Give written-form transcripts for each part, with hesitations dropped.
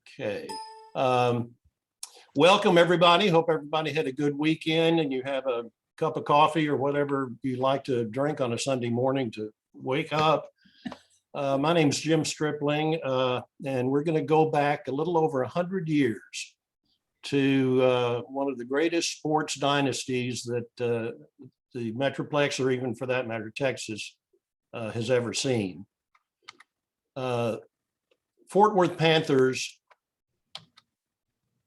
Okay. Welcome, everybody. Hope everybody had a good weekend and you have a cup of coffee or whatever you like to drink on a Sunday morning to wake up. My name is Jim Stripling, and we're going to go back a little over 100 years to one of the greatest sports dynasties that the Metroplex, or even for that matter, Texas, has ever seen. Fort Worth Panthers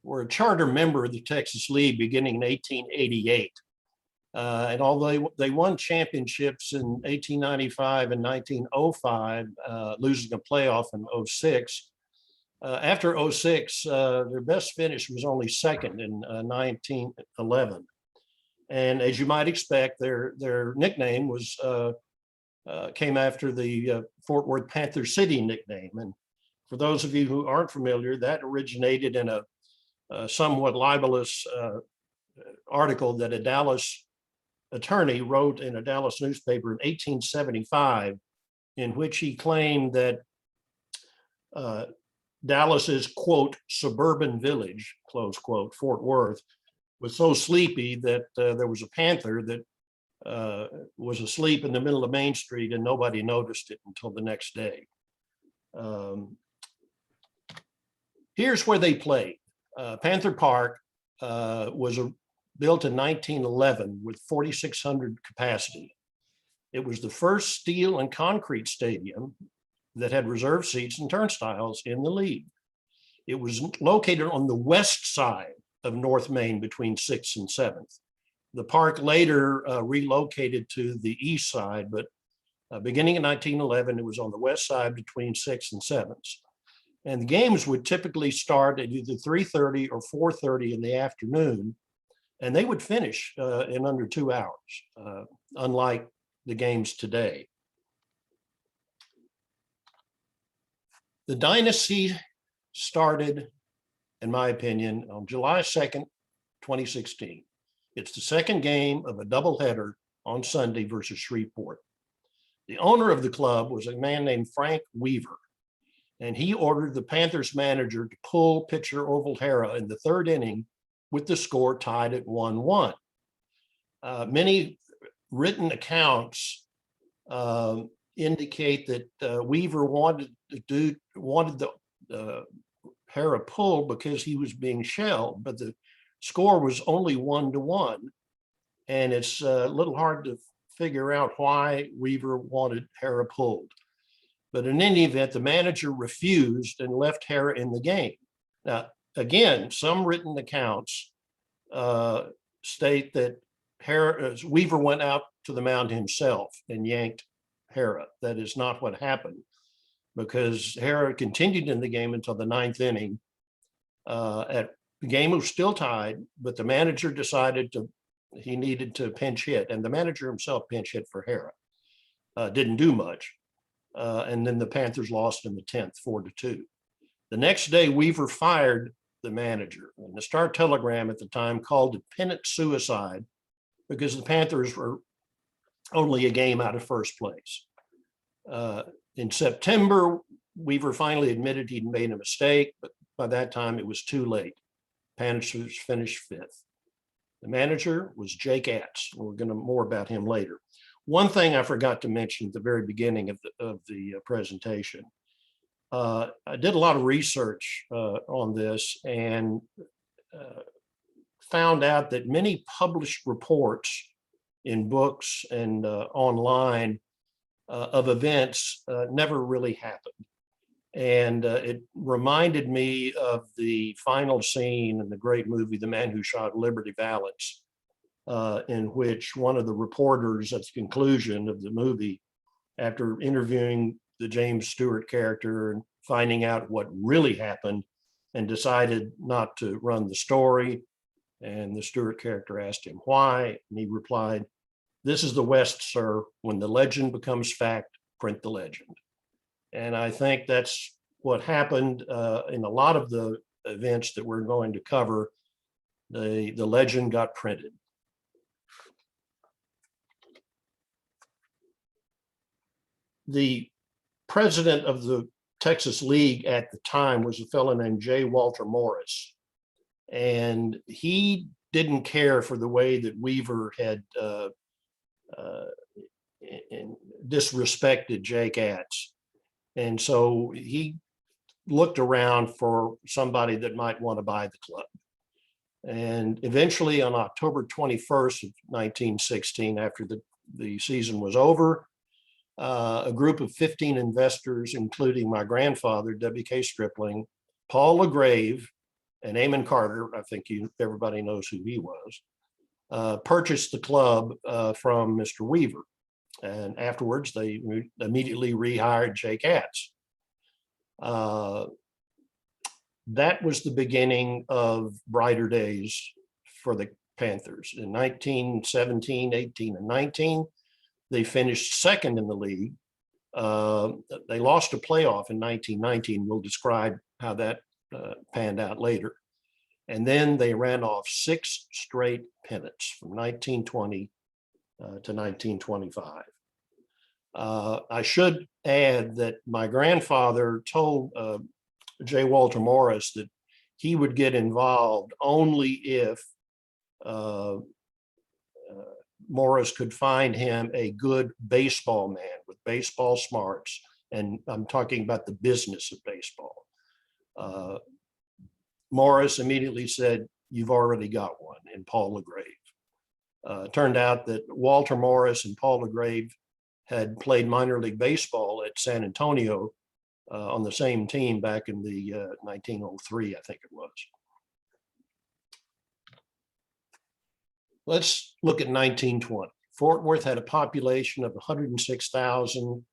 were a charter member of the Texas League beginning in 1888. And although they won championships in 1895 and 1905, losing a playoff in 06, after 06, their best finish was only second in 1911. And as you might expect, their nickname was came after the Fort Worth Panther City nickname. And for those of you who aren't familiar, that originated in a somewhat libelous article that a Dallas attorney wrote in a Dallas newspaper in 1875, in which he claimed that Dallas's, quote, suburban village, close quote, Fort Worth, was so sleepy that there was a panther that was asleep in the middle of Main Street and nobody noticed it until the next day. Here's where they played. Panther Park was built in 1911 with 4,600 capacity. It was the first steel and concrete stadium that had reserved seats and turnstiles in the league. It was located on the west side of North Main between 6th and 7th. The park later relocated to the east side, but beginning in 1911, it was on the west side between 6th and 7th. And the games would typically start at either 3:30 or 4:30 in the afternoon, and they would finish in under 2 hours, unlike the games today. The Dynasty started, in my opinion, on July 2nd, 2016. It's the second game of a doubleheader on Sunday versus Shreveport. The owner of the club was a man named Frank Weaver, and he ordered the Panthers manager to pull pitcher Orville Hara in the third inning with the score tied at 1-1. Many written accounts indicate that Weaver wanted the Hara pulled because he was being shelled, but the score was only 1-1, and it's a little hard to figure out why Weaver wanted Hara pulled. But in any event, the manager refused and left Hara in the game. Now, again, some written accounts state that Weaver went out to the mound himself and yanked Hara. That is not what happened, because Hara continued in the game until the 9th inning. The game was still tied, but the manager decided he needed to pinch hit, and the manager himself pinch hit for Hara. Didn't do much. And then the Panthers lost in the 10th, 4-2. The next day, Weaver fired the manager. And the Star-Telegram at the time called it pennant suicide because the Panthers were only a game out of first place. In September, Weaver finally admitted he'd made a mistake, but by that time it was too late. Panthers finished 5th. The manager was Jake Atz. We're going to more about him later. One thing I forgot to mention at the very beginning of the presentation, I did a lot of research on this and found out that many published reports in books and online of events never really happened. And it reminded me of the final scene in the great movie, The Man Who Shot Liberty Valance, in which one of the reporters at the conclusion of the movie, after interviewing the James Stewart character and finding out what really happened, and decided not to run the story. And the Stewart character asked him why, and he replied, "This is the West, sir. When the legend becomes fact, print the legend." And I think that's what happened in a lot of the events that we're going to cover. The legend got printed. The president of the Texas League at the time was a fellow named J. Walter Morris. And he didn't care for the way that Weaver had disrespected Jake Atz. And so he looked around for somebody that might want to buy the club. And eventually on October 21st of 1916, after the season was over, a group of 15 investors, including my grandfather, W.K. Stripling, Paul LaGrave, and Amon Carter, I think everybody knows who he was, purchased the club from Mr. Weaver. And afterwards, they immediately rehired Jake Atz. That was the beginning of brighter days for the Panthers. In 1917, 18, and 19, they finished second in the league. They lost a playoff in 1919. We'll describe how that panned out later. And then they ran off 6 straight pennants from 1920 to 1925. I should add that my grandfather told J. Walter Morris that he would get involved only if Morris could find him a good baseball man with baseball smarts. And I'm talking about the business of baseball. Morris immediately said, "You've already got one," in Paul LaGrave. Turned out that Walter Morris and Paul LaGrave had played minor league baseball at San Antonio on the same team back in the 1903, I think it was. Let's look at 1920. Fort Worth had a population of 106,000.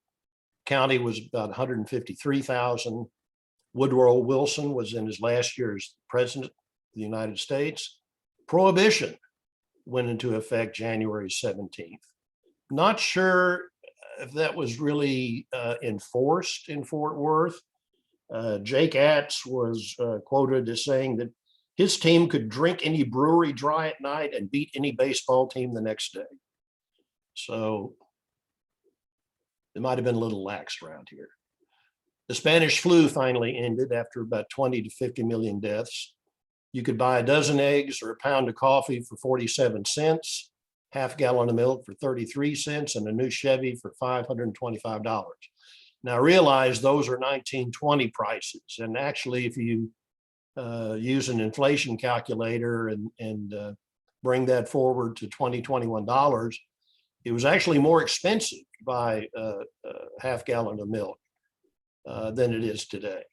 County was about 153,000. Woodrow Wilson was in his last year as president of the United States. Prohibition went into effect January 17th. Not sure if that was really enforced in Fort Worth. Jake Atz was quoted as saying that his team could drink any brewery dry at night and beat any baseball team the next day. So it might have been a little lax around here. The Spanish flu finally ended after about 20 to 50 million deaths. You could buy a dozen eggs or a pound of coffee for 47 cents, half gallon of milk for 33 cents, and a new Chevy for $525. Now realize those are 1920 prices. And actually, if you use an inflation calculator and bring that forward to $20, it was actually more expensive to buy a half gallon of milk than it is today.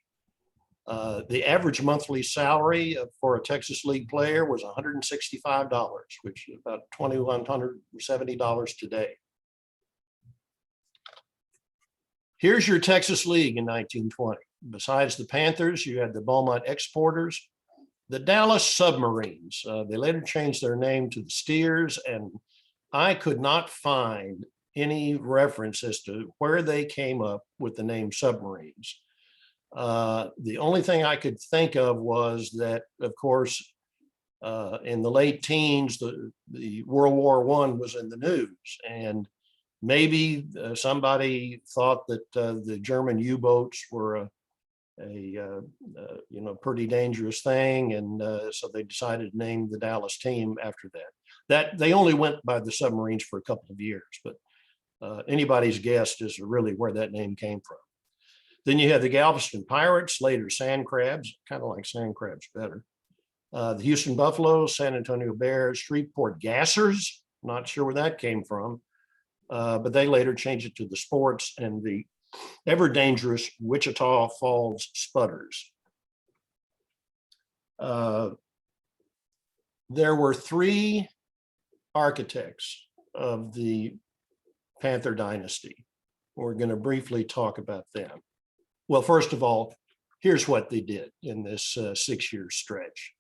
The average monthly salary for a Texas League player was $165, which is about $2,170 today. Here's your Texas League in 1920. Besides the Panthers, you had the Beaumont Exporters, the Dallas Submarines. They later changed their name to the Steers, and I could not find any reference as to where they came up with the name Submarines. The only thing I could think of was that, of course, in the late teens, the World War I was in the news, and maybe somebody thought that the German U-boats were a pretty dangerous thing, and so they decided to name the Dallas team after that. That they only went by the Submarines for a couple of years, but anybody's guess as to really where that name came from. Then you have the Galveston Pirates, later Sand Crabs, kind of like Sand Crabs better. The Houston Buffaloes, San Antonio Bears, Shreveport Gassers, not sure where that came from, but they later changed it to the Sports, and the ever dangerous Wichita Falls Spudders. There were 3 architects of the Panther dynasty. We're going to briefly talk about them. Well, first of all, here's what they did in this 6-year stretch.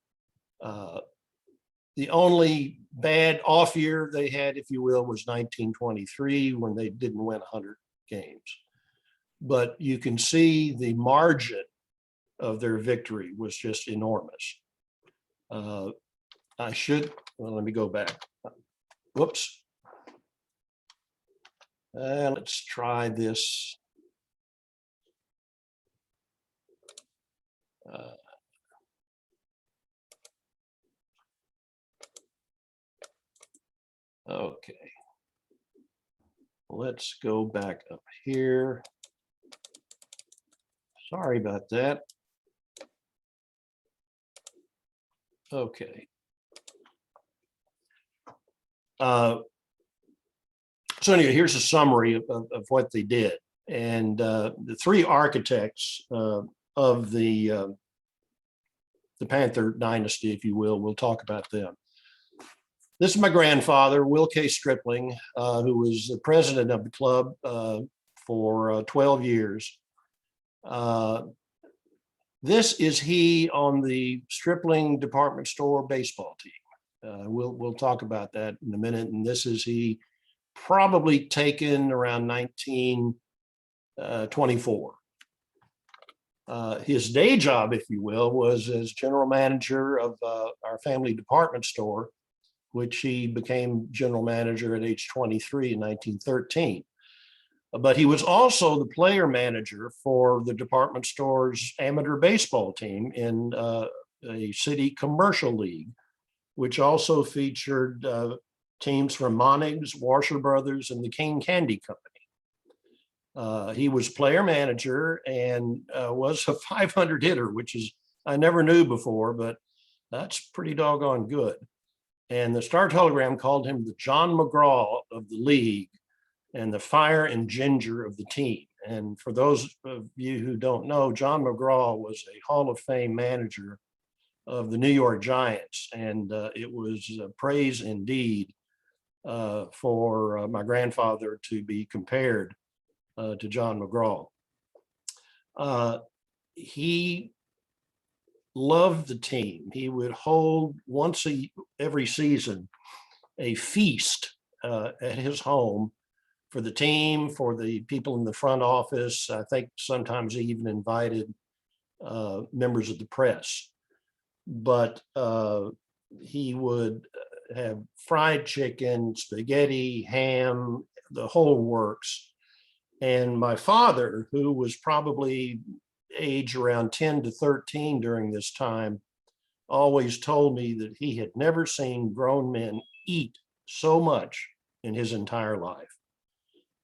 The only bad off year they had, if you will, was 1923, when they didn't win 100 games. But you can see the margin of their victory was just enormous. Let me go back. Whoops. Let's try this. Uh, okay. Let's go back up here. Sorry about that. Okay. So anyway, here's a summary of what they did. And the three architects of the Panther dynasty, if you will, we'll talk about them. This is my grandfather, Will K. Stripling, who was the president of the club for 12 years. This is he on the Stripling department store baseball team. We'll talk about that in a minute. And this is he probably taken around 1924. His day job, if you will, was as general manager of our family department store, which he became general manager at age 23 in 1913. But he was also the player manager for the department store's amateur baseball team in a city commercial league, which also featured teams from Monig's, Washer Brothers, and the King Candy Company. He was player manager and was a 500 hitter, which is I never knew before, but that's pretty doggone good. And the Star Telegram called him the John McGraw of the league and the fire and ginger of the team. And for those of you who don't know, John McGraw was a Hall of Fame manager of the New York Giants. And it was praise indeed for my grandfather to be compared to John McGraw. He loved the team. He would hold once every season a feast at his home for the team, for the people in the front office. I think sometimes he even invited members of the press. But he would have fried chicken, spaghetti, ham, the whole works. And my father, who was probably age around 10 to 13 during this time, always told me that he had never seen grown men eat so much in his entire life.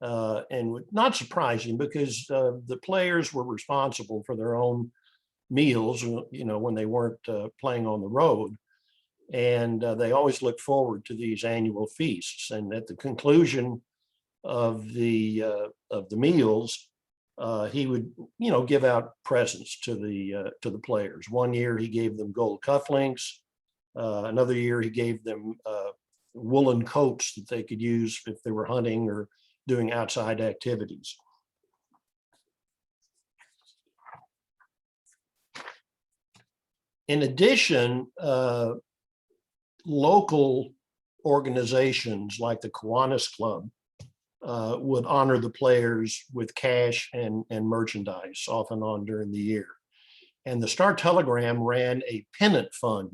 And not surprising because the players were responsible for their own meals, you know, when they weren't playing on the road. And they always looked forward to these annual feasts. And at the conclusion of the meals, he would, you know, give out presents to the players. One year he gave them gold cufflinks. Another year he gave them woolen coats that they could use if they were hunting or doing outside activities. In addition, local organizations like the Kiwanis Club would honor the players with cash and merchandise off and on during the year. And the Star Telegram ran a pennant fund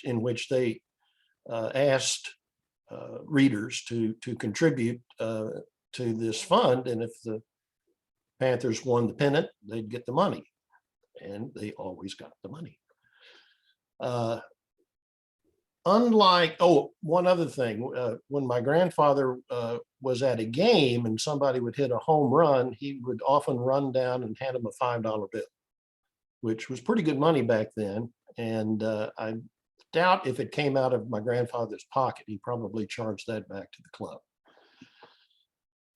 in which they asked readers to contribute to this fund. And if the Panthers won the pennant, they'd get the money. And they always got the money. One other thing, when my grandfather was at a game and somebody would hit a home run, he would often run down and hand him a $5 bill, which was pretty good money back then. And I doubt if it came out of my grandfather's pocket, he probably charged that back to the club.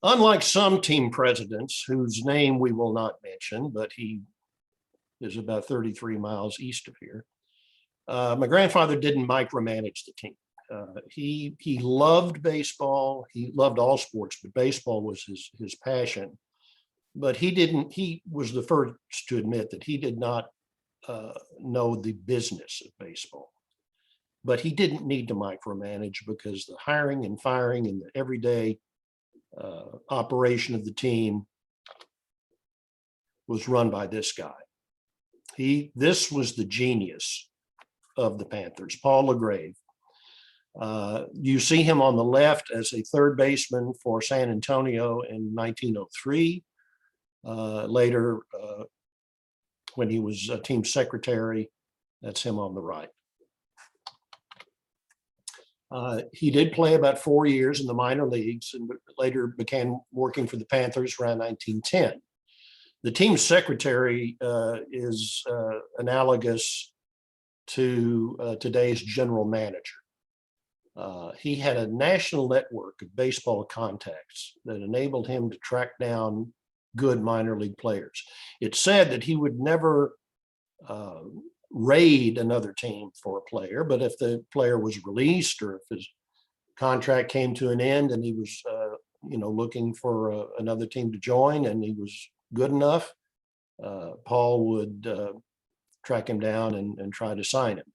Unlike some team presidents, whose name we will not mention, but he is about 33 miles east of here, my grandfather didn't micromanage the team. He loved baseball. He loved all sports, but baseball was his passion. But he was the first to admit that he did not know the business of baseball. But he didn't need to micromanage because the hiring and firing and the everyday operation of the team was run by this guy. This was the genius of the Panthers, Paul LaGrave. You see him on the left as a third baseman for San Antonio in 1903. Later when he was a team secretary. That's him on the right. He did play about 4 years in the minor leagues and later began working for the Panthers around 1910. The team secretary is analogous to today's general manager. He had a national network of baseball contacts that enabled him to track down good minor league players. It's said that he would never raid another team for a player, but if the player was released or if his contract came to an end and he was looking for another team to join and he was good enough, Paul would track him down and try to sign him.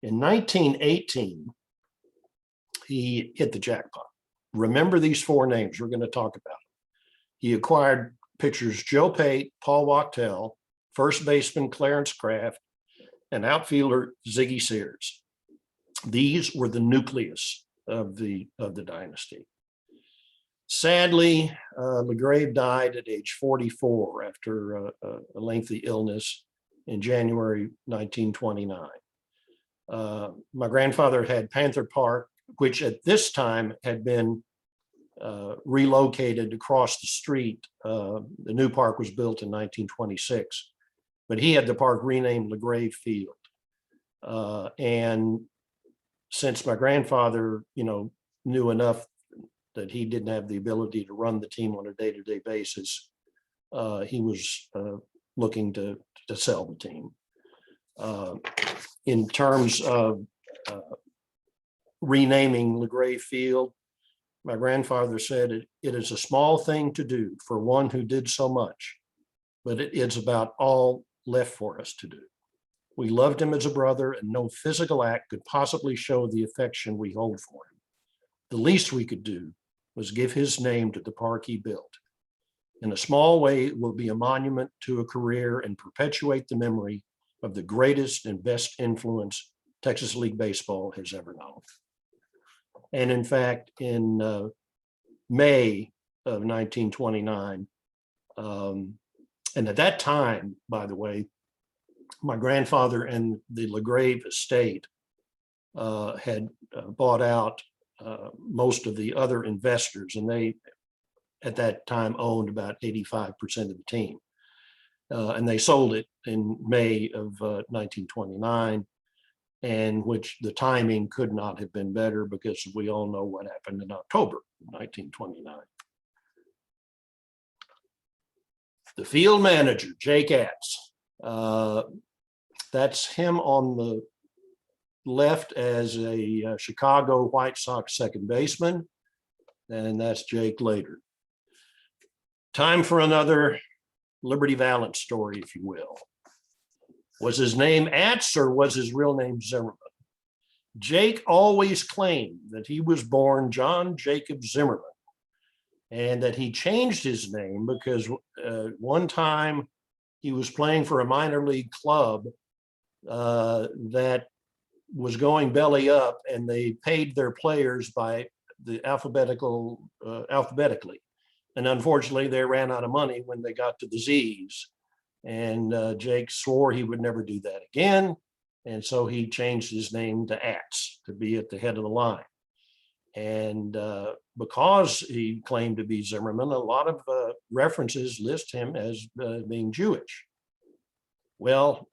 In 1918, he hit the jackpot. Remember these 4 names we're going to talk about. He acquired pitchers Joe Pate, Paul Wachtel, first baseman Clarence Craft, and outfielder Dixie Series. These were the nucleus of the dynasty. Sadly, LaGrave died at age 44 after a lengthy illness in January 1929. My grandfather had Panther Park, which at this time had been relocated across the street. The new park was built in 1926, but he had the park renamed LaGrave Field. And since my grandfather, knew enough that he didn't have the ability to run the team on a day-to-day basis, he was looking to sell the team. In terms of renaming LaGrave Field, my grandfather said, it is a small thing to do for one who did so much, but it is about all left for us to do. We loved him as a brother, and no physical act could possibly show the affection we hold for him. The least we could do was give his name to the park he built. In a small way, it will be a monument to a career and perpetuate the memory of the greatest and best influence Texas League Baseball has ever known. And in fact, in May of 1929, and at that time, by the way, my grandfather and the LaGrave estate had bought out most of the other investors, and they at that time owned about 85% of the team. And they sold it in May of 1929, and which the timing could not have been better because we all know what happened in October 1929. The field manager, Jake Atz. That's him on the left as a Chicago White Sox second baseman, and that's Jake later. Time for another Liberty Valance story, if you will. Was his name Atz or was his real name Zimmerman? Jake always claimed that he was born John Jacob Zimmerman and that he changed his name because one time he was playing for a minor league club that was going belly up, and they paid their players by the alphabetically. And unfortunately, they ran out of money when they got to the Z's. And Jake swore he would never do that again. And so he changed his name to Atz to be at the head of the line. And because he claimed to be Zimmerman, a lot of references list him as being Jewish. Well,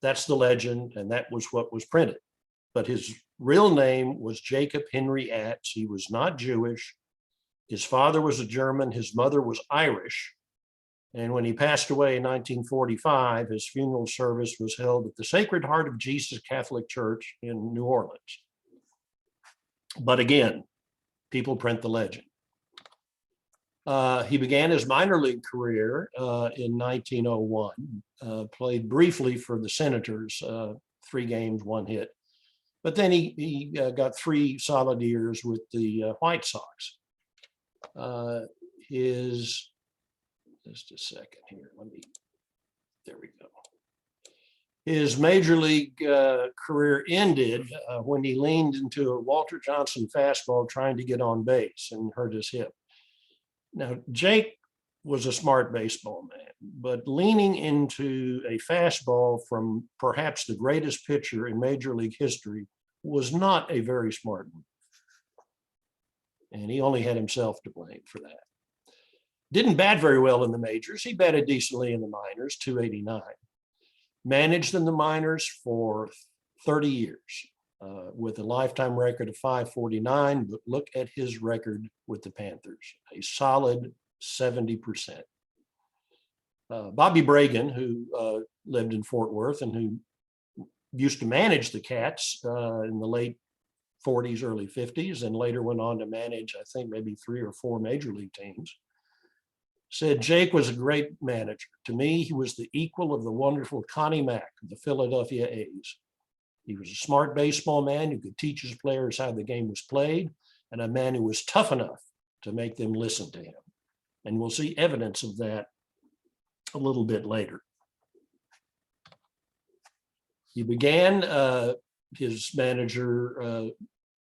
that's the legend, and that was what was printed. But his real name was Jacob Henry Atz. He was not Jewish. His father was a German. His mother was Irish. And when he passed away in 1945, his funeral service was held at the Sacred Heart of Jesus Catholic Church in New Orleans. But again, people print the legend. He began his minor league career in 1901, played briefly for the Senators, 3 games, 1 hit. But then he got 3 solid years with the White Sox. Just a second here, there we go. His major league career ended when he leaned into a Walter Johnson fastball trying to get on base and hurt his hip. Now, Jake was a smart baseball man, but leaning into a fastball from perhaps the greatest pitcher in Major League history was not a very smart move. And he only had himself to blame for that. Didn't bat very well in the majors. He batted decently in the minors, 289. Managed in the minors for 30 years with a lifetime record of 549. But look at his record with the Panthers, a solid 70%. Bobby Bragan, who lived in Fort Worth and who used to manage the Cats in the late 40s, early 50s, and later went on to manage, I think, maybe 3 or 4 major league teams, said Jake was a great manager. To me, he was the equal of the wonderful Connie Mack of the Philadelphia A's. He was a smart baseball man who could teach his players how the game was played, and a man who was tough enough to make them listen to him. And we'll see evidence of that a little bit later. He began his manager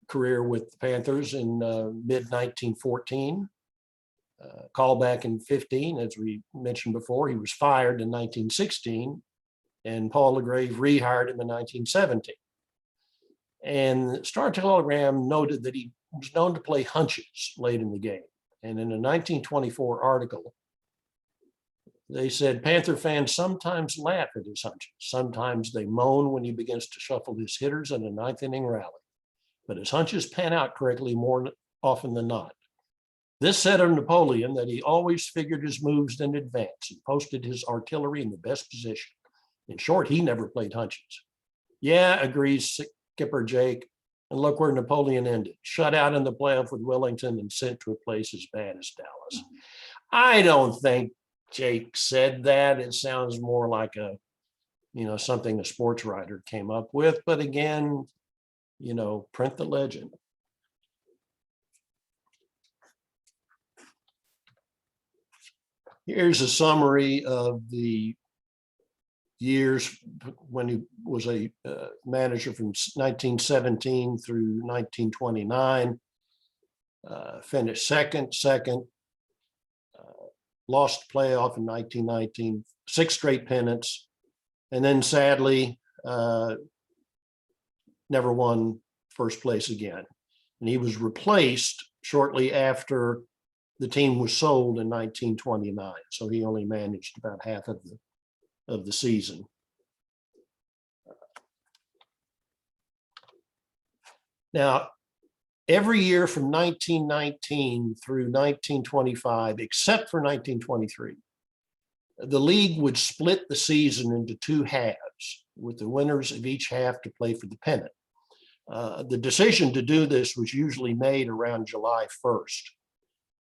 career with the Panthers in mid-1914. Call back in 15, as we mentioned before, he was fired in 1916, and Paul LaGrave rehired him in 1917. And the Star-Telegram noted that he was known to play hunches late in the game. And in a 1924 article, they said Panther fans sometimes laugh at his hunches. Sometimes they moan when he begins to shuffle his hitters in a ninth inning rally. But his hunches pan out correctly more often than not. This said of Napoleon that he always figured his moves in advance and posted his artillery in the best position. In short, he never played hunches. Yeah, agrees skipper Jake. And look where Napoleon ended. Shut out in the playoff with Wellington and sent to a place as bad as Dallas. I don't think Jake said that. It sounds more like something a sports writer came up with. But again, print the legend. Here's a summary of the years when he was a manager from 1917 through 1929. Finished second, lost playoff in 1919, 6 straight pennants, and then sadly never won first place again. And he was replaced shortly after the team was sold in 1929. So he only managed about half of the season. Now, every year from 1919 through 1925, except for 1923, the league would split the season into 2 halves, with the winners of each half to play for the pennant. The decision to do this was usually made around July 1st.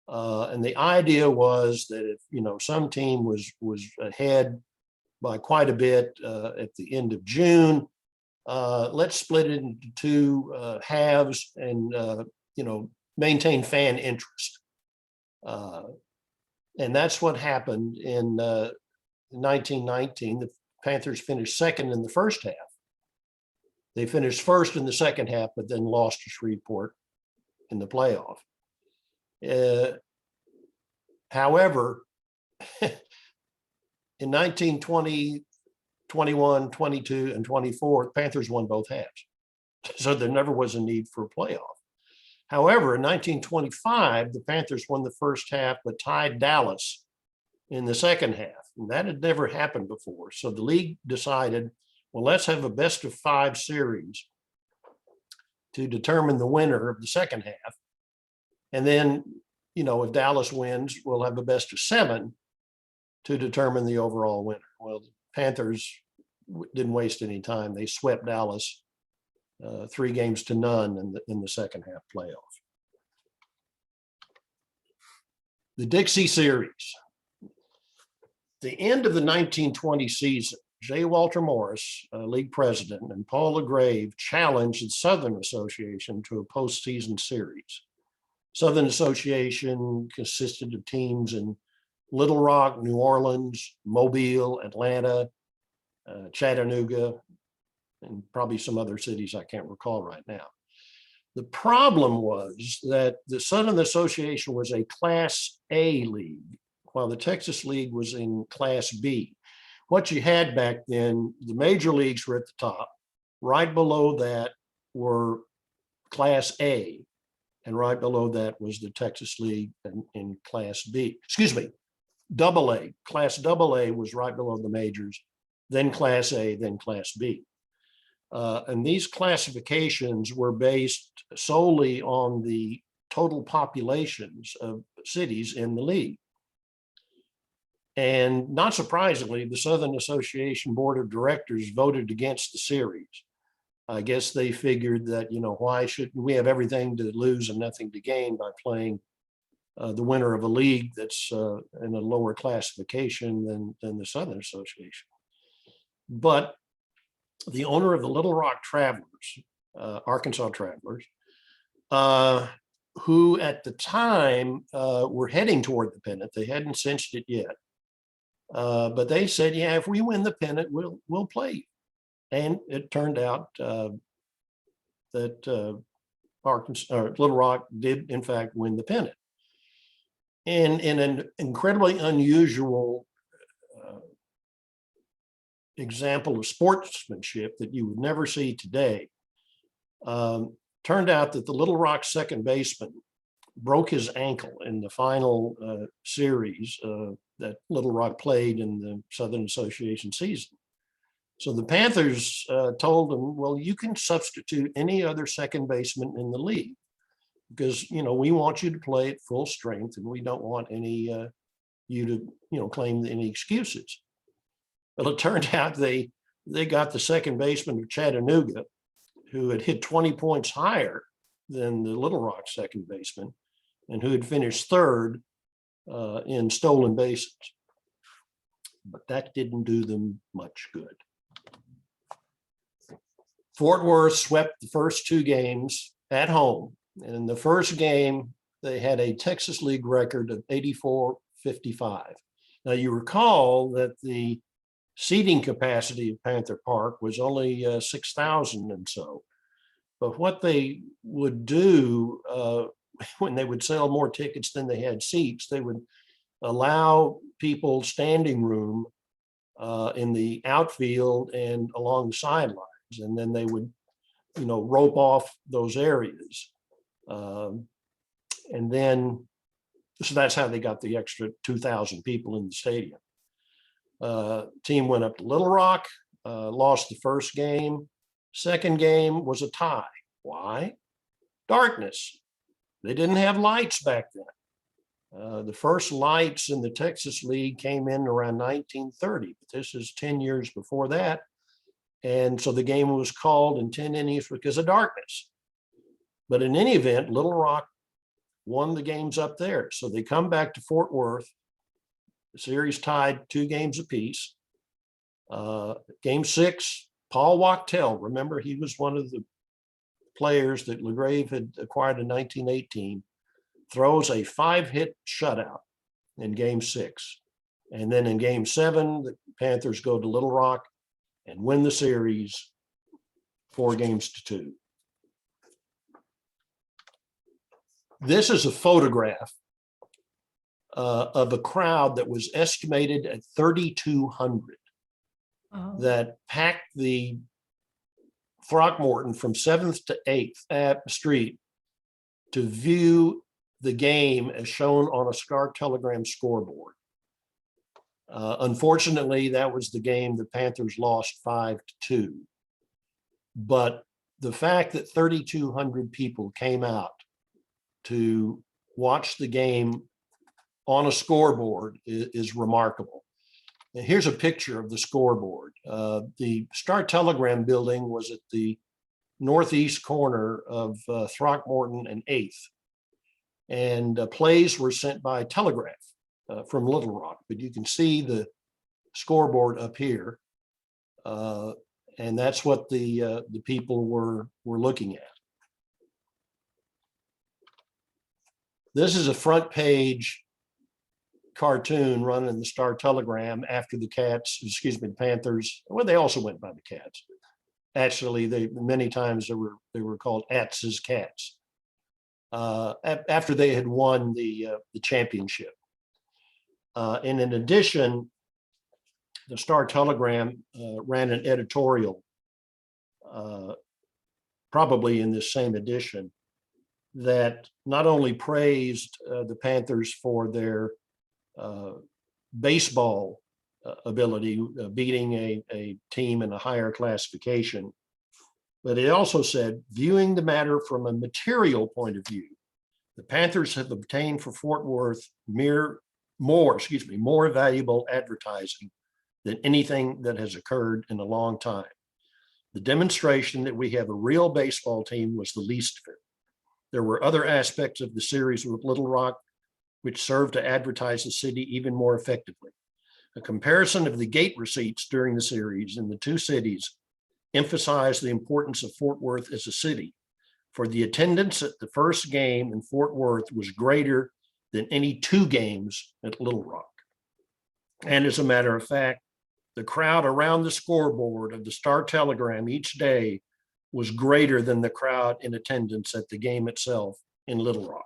And the idea was that if some team was ahead by quite a bit at the end of June, let's split it into 2 halves and maintain fan interest. And that's what happened in 1919. The Panthers finished second in the first half. They finished first in the second half, but then lost to Shreveport in the playoff. However, in 1920, 21, 22, and 24, the Panthers won both halves. So there never was a need for a playoff. However, in 1925, the Panthers won the first half, but tied Dallas in the second half. And that had never happened before. So the league decided, well, let's have a best of 5 series to determine the winner of the second half. And then, if Dallas wins, we'll have a best of 7 to determine the overall winner. Well, the Panthers didn't waste any time. They swept Dallas 3-0 in the second half playoff. The Dixie Series. The end of the 1920 season, J. Walter Morris, league president, and Paul LaGrave challenged the Southern Association to a postseason series. Southern Association consisted of teams in Little Rock, New Orleans, Mobile, Atlanta, Chattanooga, and probably some other cities I can't recall right now. The problem was that the Southern Association was a Class A league, while the Texas League was in Class B. What you had back then, the major leagues were at the top. Right below that were Class A, and right below that was the Texas League in Class B. Excuse me, Double A. Class Double A was right below the majors, then Class A, then Class B. And these classifications were based solely on the total populations of cities in the league. And not surprisingly, the Southern Association Board of Directors voted against the series. I guess they figured that, why shouldn't we have everything to lose and nothing to gain by playing the winner of a league that's in a lower classification than the Southern Association. But the owner of the Little Rock Travelers, Arkansas Travelers, who at the time were heading toward the pennant, they hadn't cinched it yet. But they said, yeah, if we win the pennant, we'll play. And it turned out that Little Rock did, in fact, win the pennant. And in an incredibly unusual example of sportsmanship that you would never see today, turned out that the Little Rock second baseman broke his ankle in the final series that Little Rock played in the Southern Association season. So the Panthers told him, well, you can substitute any other second baseman in the league because, we want you to play at full strength and we don't want you to, claim any excuses. Well, it turned out they got the second baseman of Chattanooga, who had hit 20 points higher than the Little Rock second baseman and who had finished third in stolen bases. But that didn't do them much good. Fort Worth swept the first two games at home. And in the first game, they had a Texas League record of 84-55. Now, you recall that the seating capacity of Panther Park was only 6,000 and so. But what they would do when they would sell more tickets than they had seats, they would allow people standing room in the outfield and along the sidelines. And then they would, rope off those areas. And then, so that's how they got the extra 2,000 people in the stadium. Team went up to Little Rock, lost the first game. Second game was a tie. Why? Darkness. They didn't have lights back then. The first lights in the Texas League came in around 1930, but this is 10 years before that. And so the game was called in 10 innings because of darkness. But in any event, Little Rock won the games up there. So they come back to Fort Worth. The series tied 2 games apiece. Game 6, Paul Wachtel, remember he was one of the players that LaGrave had acquired in 1918, throws a 5-hit shutout in game 6. And then in game 7, the Panthers go to Little Rock and win the series 4-2. This is a photograph of a crowd that was estimated at 3,200 that packed the Throckmorton from 7th to 8th Street to view the game as shown on a Star Telegram scoreboard. Unfortunately, that was the game the Panthers lost 5-2. But the fact that 3,200 people came out to watch the game on a scoreboard is remarkable. And here's a picture of the scoreboard. The Star Telegram building was at the northeast corner of Throckmorton and 8th. And plays were sent by telegraph from Little Rock, but you can see the scoreboard up here. And that's what the people were looking at. This is a front page cartoon run in the Star Telegram after the the Panthers. Well, they also went by the Cats. Actually, many times they were called Atz's Cats. After they had won the championship. And in addition, the Star Telegram ran an editorial, probably in this same edition, that not only praised the Panthers for their baseball ability, beating a team in a higher classification, but it also said, viewing the matter from a material point of view, the Panthers have obtained for Fort Worth more valuable advertising than anything that has occurred in a long time. The demonstration that we have a real baseball team was the least of it. There were other aspects of the series with Little Rock which served to advertise the city even more effectively. A comparison of the gate receipts during the series in the two cities emphasized the importance of Fort Worth as a city, for the attendance at the first game in Fort Worth was greater than any two games at Little Rock. And as a matter of fact, the crowd around the scoreboard of the Star Telegram each day was greater than the crowd in attendance at the game itself in Little Rock.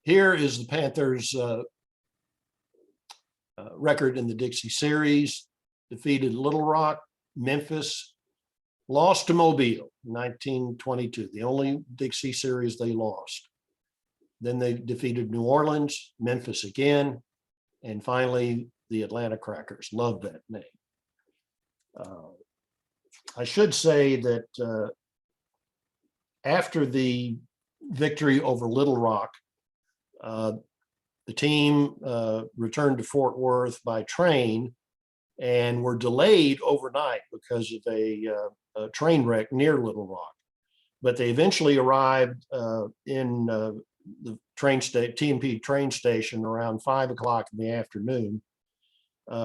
Here is the Panthers' record in the Dixie Series: defeated Little Rock, Memphis, lost to Mobile in 1922, the only Dixie Series they lost. Then they defeated New Orleans, Memphis again, and finally the Atlanta Crackers. Love that name. I should say that after the victory over Little Rock, the team returned to Fort Worth by train and were delayed overnight because of a train wreck near Little Rock. But they eventually arrived in the TMP train station around 5 o'clock in the afternoon,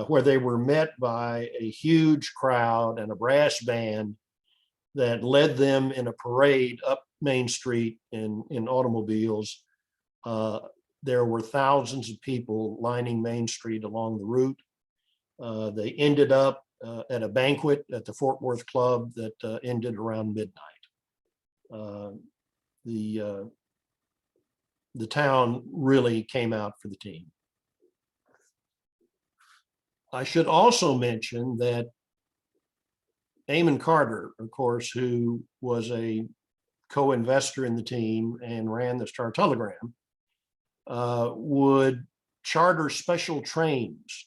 where they were met by a huge crowd and a brass band that led them in a parade up Main Street in automobiles. There were thousands of people lining Main Street along the route. They ended up at a banquet at the Fort Worth Club that ended around midnight. The town really came out for the team. I should also mention that Amon Carter, of course, who was a co-investor in the team and ran the Star Telegram, would charter special trains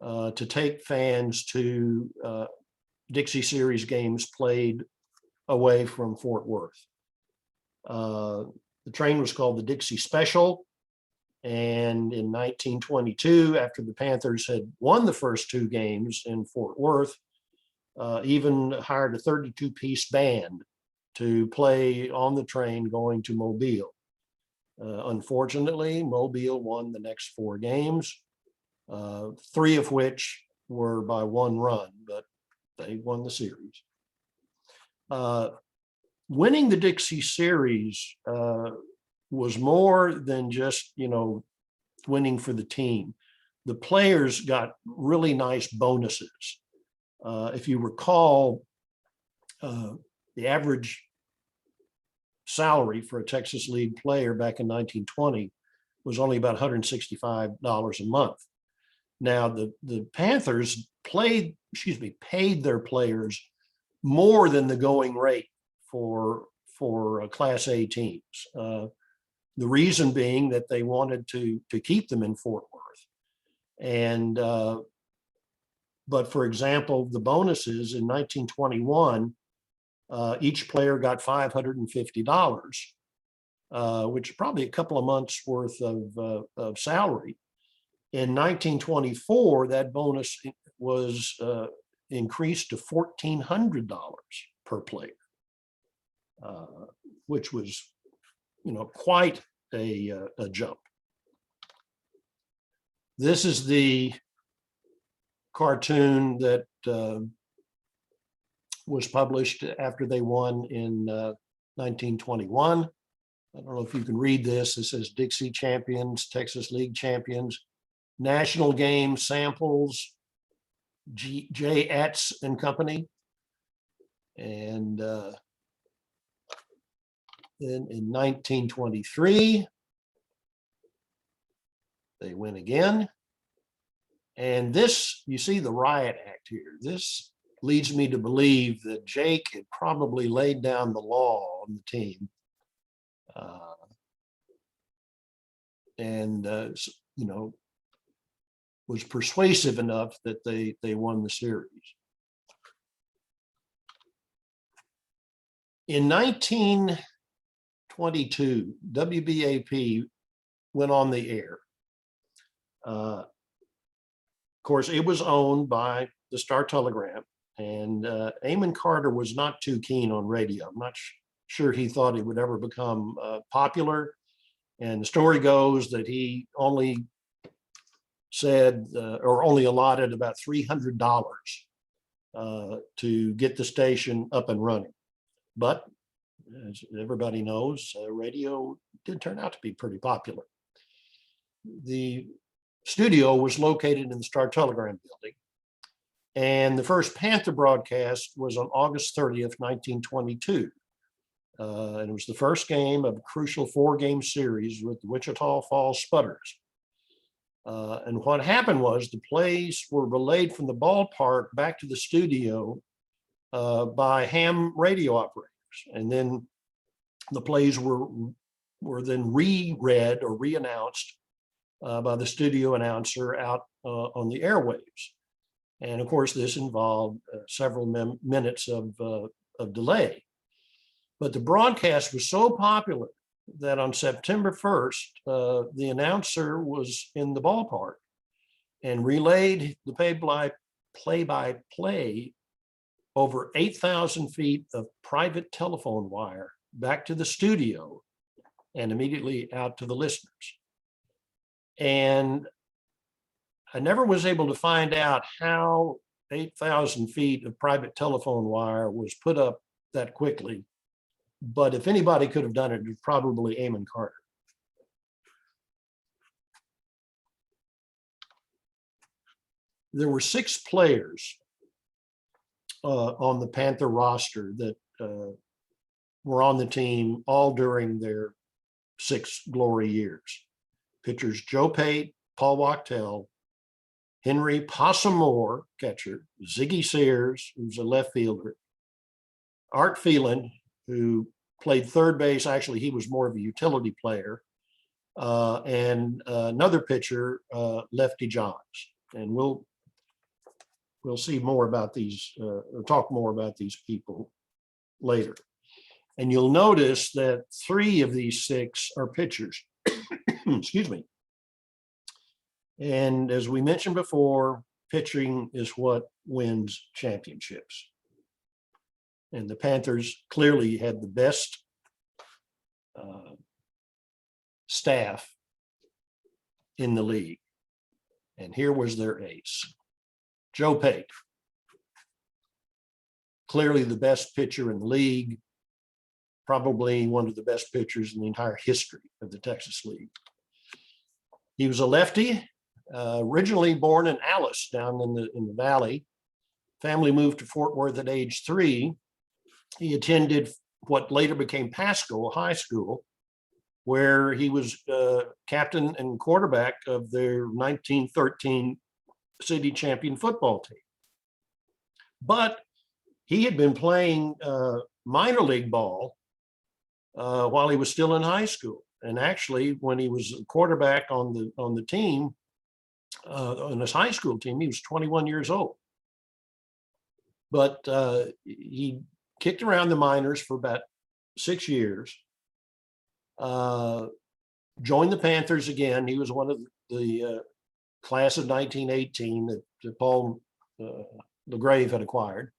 to take fans to Dixie Series games played away from Fort Worth. The train was called the Dixie Special. And in 1922, after the Panthers had won the first two games in Fort Worth, even hired a 32-piece band to play on the train going to Mobile. Unfortunately, Mobile won the next four games, three of which were by one run, but they won the series. Winning the Dixie Series was more than just, winning for the team. The players got really nice bonuses. If you recall, the average salary for a Texas League player back in 1920 was only about $165 a month. Now, the Panthers paid their players more than the going rate for Class A teams. The reason being that they wanted to keep them in Fort Worth. And but for example, the bonuses in 1921, each player got $550, which is probably a couple of months worth of salary. In 1924, that bonus was increased to $1,400 per player, which was, quite a jump. This is the cartoon that was published after they won in 1921. I don't know if you can read this. It says Dixie champions, Texas League champions, national game samples, J. Atz and Company. And Then in 1923, they win again. And this, you see the riot act here. This leads me to believe that Jake had probably laid down the law on the team. Was persuasive enough that they won the series. In 1922, WBAP went on the air. Of course, it was owned by the Star Telegram, and Amon Carter was not too keen on radio. I'm not sure he thought it would ever become popular. And the story goes that he only said or only allotted about $300 to get the station up and running. But as everybody knows, radio did turn out to be pretty popular. The studio was located in the Star Telegram building, and the first Panther broadcast was on August 30th, 1922. And it was the first game of a crucial 4-game series with the Wichita Falls Spudders. And what happened was the plays were relayed from the ballpark back to the studio by ham radio operators. And then the plays were then re-read or re-announced by the studio announcer out on the airwaves. And of course, this involved several minutes of delay. But the broadcast was so popular that on September 1st, the announcer was in the ballpark and relayed the play-by-play over 8,000 feet of private telephone wire back to the studio and immediately out to the listeners. And I never was able to find out how 8,000 feet of private telephone wire was put up that quickly. But if anybody could have done it, it was probably Amon Carter. There were 6 players on the Panther roster that were on the team all during their 6 glory years. Pitchers Joe Pate, Paul Wachtel, Henry Possum Moore, catcher, Dixie Series, who's a left fielder, Art Phelan, who played third base. Actually, he was more of a utility player, and another pitcher, Lefty Johns. And we'll see more about these, or talk more about these people later. And you'll notice that 3 of these 6 are pitchers. Excuse me. And as we mentioned before, pitching is what wins championships. And the Panthers clearly had the best staff in the league. And here was their ace, Joe Pate. Clearly the best pitcher in the league, probably one of the best pitchers in the entire history of the Texas League. He was a lefty, originally born in Alice down in the valley. Family moved to Fort Worth at age 3. He attended what later became Pasco High School, where he was captain and quarterback of their 1913 city champion football team. But he had been playing minor league ball while he was still in high school. And actually, when he was a quarterback on the team, on his high school team, he was 21 years old. But he kicked around the minors for about 6 years, joined the Panthers again. He was one of the class of 1918 that Paul LaGrave had acquired.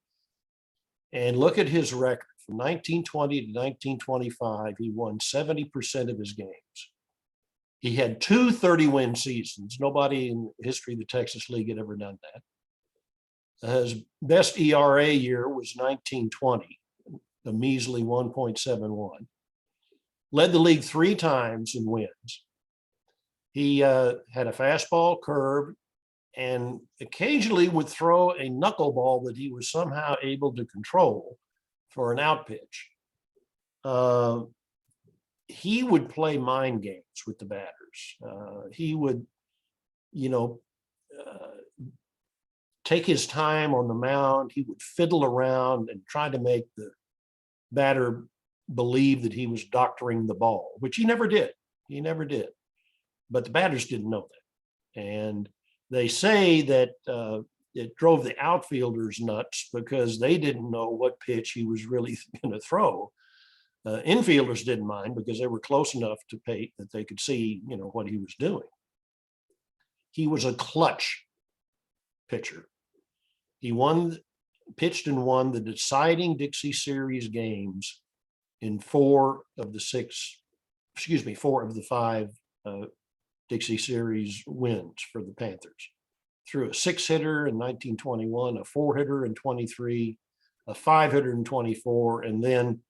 And look at his record. From 1920 to 1925, he won 70% of his games. He had 2 30-win seasons. Nobody in the history of the Texas League had ever done that. His best ERA year was 1920, a measly 1.71. Led the league 3 times in wins. He had a fastball, curve, and occasionally would throw a knuckleball that he was somehow able to control for an out pitch. he would play mind games with the batters. He would, you know, take his time on the mound. He would fiddle around and try to make the batter believe that he was doctoring the ball, which he never did. He never did. But the batters didn't know that. And they say that it drove the outfielders nuts because they didn't know what pitch he was really going to throw. Infielders didn't mind because they were close enough to Pate that they could see, you know, what he was doing. He was a clutch pitcher. He pitched and won the deciding Dixie Series games in four of the five Dixie Series wins for the Panthers. Threw a 6-hitter in 1921, a 4-hitter in 23, a 5-hitter in 24, and then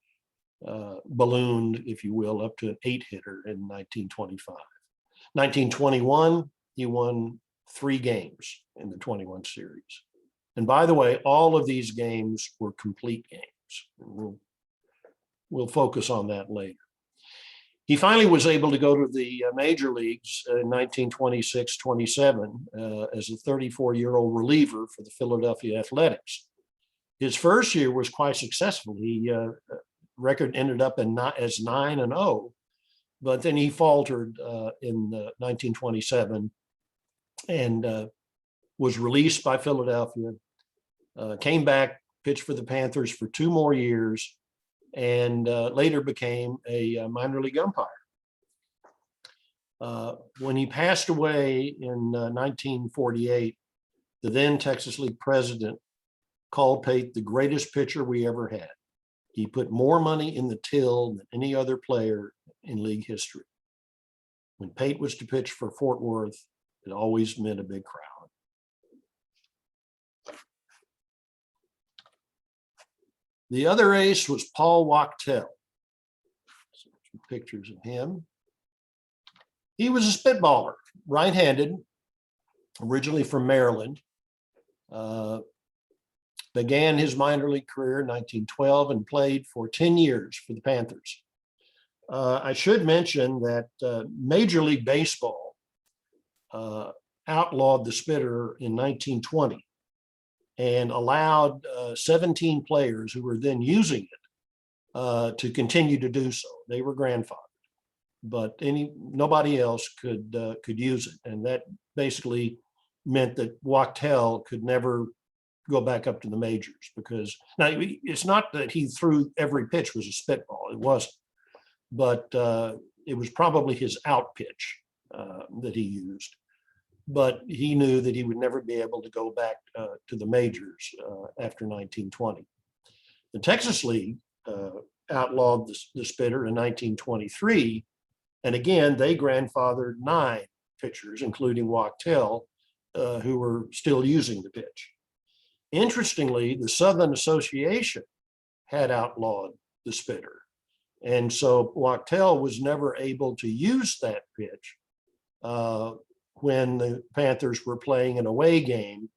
ballooned, if you will, up to an 8-hitter in 1925. 1921, he won 3 games in the 21 series. And by the way, all of these games were complete games. We'll focus on that later. He finally was able to go to the major leagues in 1926-27 as a 34-year-old reliever for the Philadelphia Athletics. His first year was quite successful. He record ended up as 9-0, but then he faltered in 1927 and was released by Philadelphia, came back, pitched for the Panthers for 2 more years, and later became a minor league umpire. When he passed away in 1948, the then Texas League president called Pate the greatest pitcher we ever had. He put more money in the till than any other player in league history. When Pate was to pitch for Fort Worth, it always meant a big crowd. The other ace was Paul Wachtel. Some pictures of him. He was a spitballer, right-handed, originally from Maryland. Began his minor league career in 1912 and played for 10 years for the Panthers. I should mention that Major League Baseball outlawed the spitter in 1920 and allowed 17 players who were then using it to continue to do so. They were grandfathered, but nobody else could use it, and that basically meant that Wachtel could never go back up to the majors, because now it's not that he threw every pitch was a spitball. It wasn't, but it was probably his out pitch that he used. But he knew that he would never be able to go back to the majors after 1920. The Texas League outlawed the spitter in 1923, and again they grandfathered 9 pitchers, including Wachtel, who were still using the pitch. Interestingly, the Southern Association had outlawed the spitter, and so Wachtel was never able to use that pitch when the Panthers were playing an away game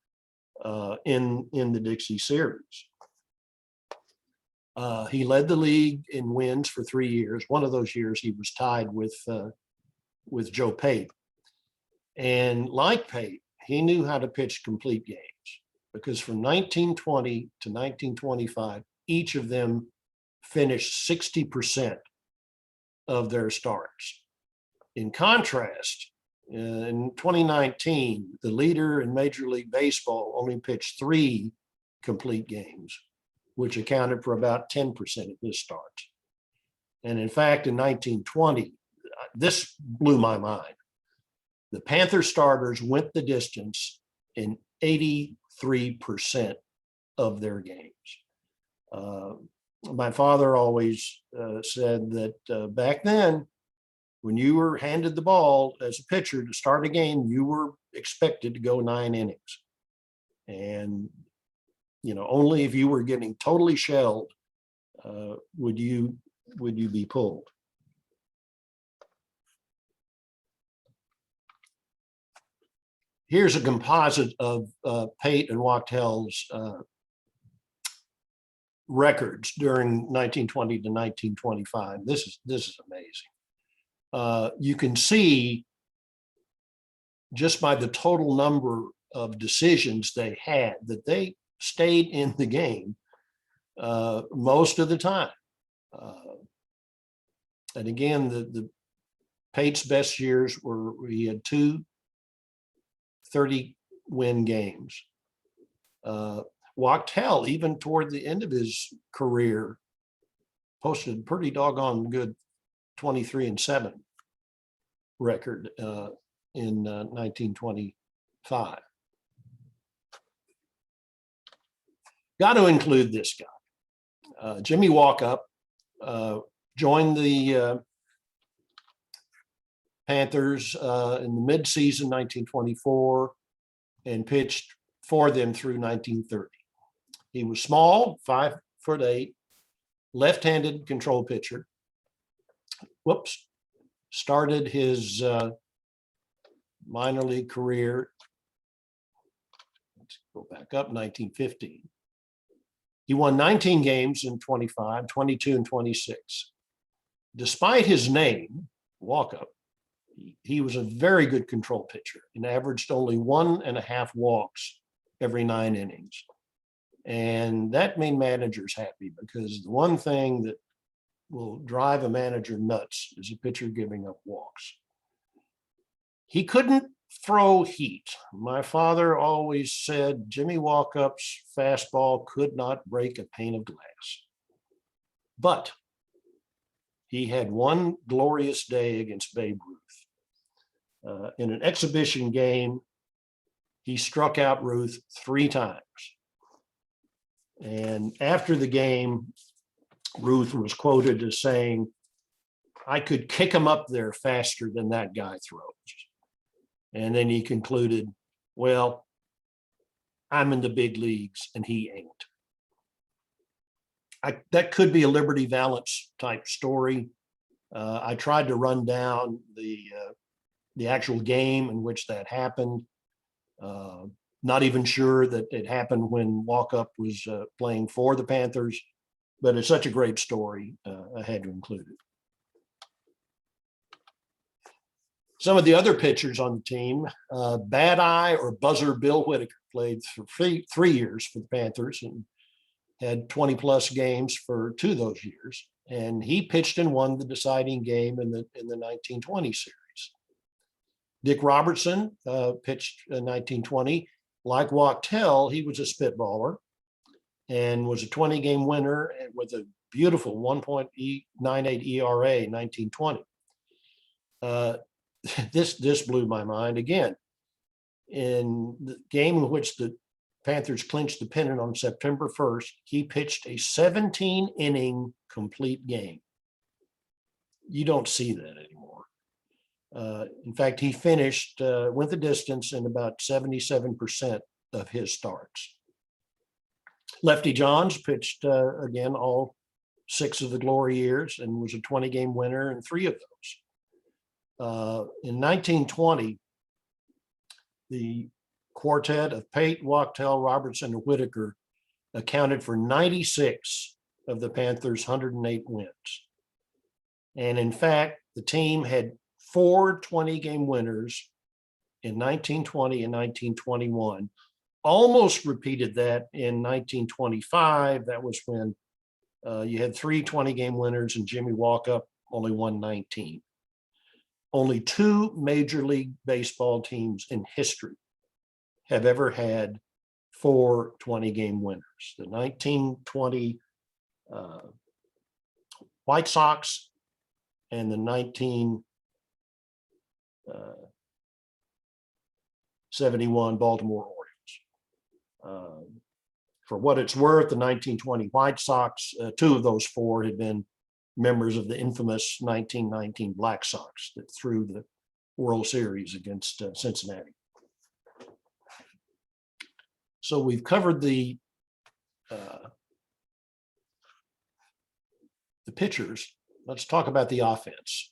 in the Dixie Series. He led the league in wins for 3 years. One of those years he was tied with Joe Pate. And like Pate, he knew how to pitch complete games, because from 1920 to 1925, each of them finished 60% of their starts. In contrast, in 2019, the leader in Major League Baseball only pitched 3 complete games, which accounted for about 10% of his starts. And in fact, in 1920, this blew my mind. The Panther starters went the distance in 83% of their games. My father always said that back then, when you were handed the ball as a pitcher to start a game, you were expected to go 9 innings. And, only if you were getting totally shelled would you be pulled. Here's a composite of Pate and Wachtel's records during 1920 to 1925. This is amazing. You can see just by the total number of decisions they had that they stayed in the game most of the time. And again, the Pate's best years were he had 2 30-win games. Wachtel, even toward the end of his career, posted a pretty doggone good 23-7 record in 1925. Got to include this guy. Jimmy Walkup joined the Panthers in the mid-season 1924 and pitched for them through 1930. He was small, 5'8", left-handed control pitcher. Started his minor league career. Let's go back up, 1915. He won 19 games in 25, 22, and 26. Despite his name, Walkup, he was a very good control pitcher and averaged only 1.5 walks every 9 innings. And that made managers happy, because the one thing that will drive a manager nuts is a pitcher giving up walks. He couldn't throw heat. My father always said Jimmy Walkup's fastball could not break a pane of glass. But he had one glorious day against Babe Ruth. In an exhibition game, he struck out Ruth 3 times. And after the game, Ruth was quoted as saying, "I could kick him up there faster than that guy throws." And then he concluded, "Well, I'm in the big leagues and he ain't." That could be a Liberty Valance type story. I tried to run down the actual game in which that happened. Not even sure that it happened when Walkup was playing for the Panthers, but it's such a great story, I had to include it. Some of the other pitchers on the team, Bad Eye or Buzzer Bill Whitaker, played for 3 years for the Panthers and had 20-plus games for 2 of those years. And he pitched and won the deciding game in the 1920 series. Dick Robertson pitched in 1920. Like Wachtel, he was a spitballer and was a 20-game winner with a beautiful 1.98 ERA in 1920. This blew my mind again. In the game in which the Panthers clinched the pennant on September 1st, he pitched a 17-inning complete game. You don't see that anymore. In fact, he finished, went the distance in about 77% of his starts. Lefty Johns pitched, again, all 6 of the glory years and was a 20-game winner in 3 of those. In 1920, the quartet of Pate, Wachtel, Robertson, and Whitaker accounted for 96 of the Panthers' 108 wins. And in fact, the team had 4 20-game winners in 1920 and 1921. Almost repeated that in 1925. That was when you had 3 20-game winners and Jimmy Walkup only won 19. Only 2 Major League Baseball teams in history have ever had 4 20-game winners. The 1920 White Sox and the 1971 Baltimore Orioles. For what it's worth, the 1920 White Sox, 2 of those 4 had been members of the infamous 1919 Black Sox that threw the World Series against Cincinnati. So we've covered the pitchers. Let's talk about the offense.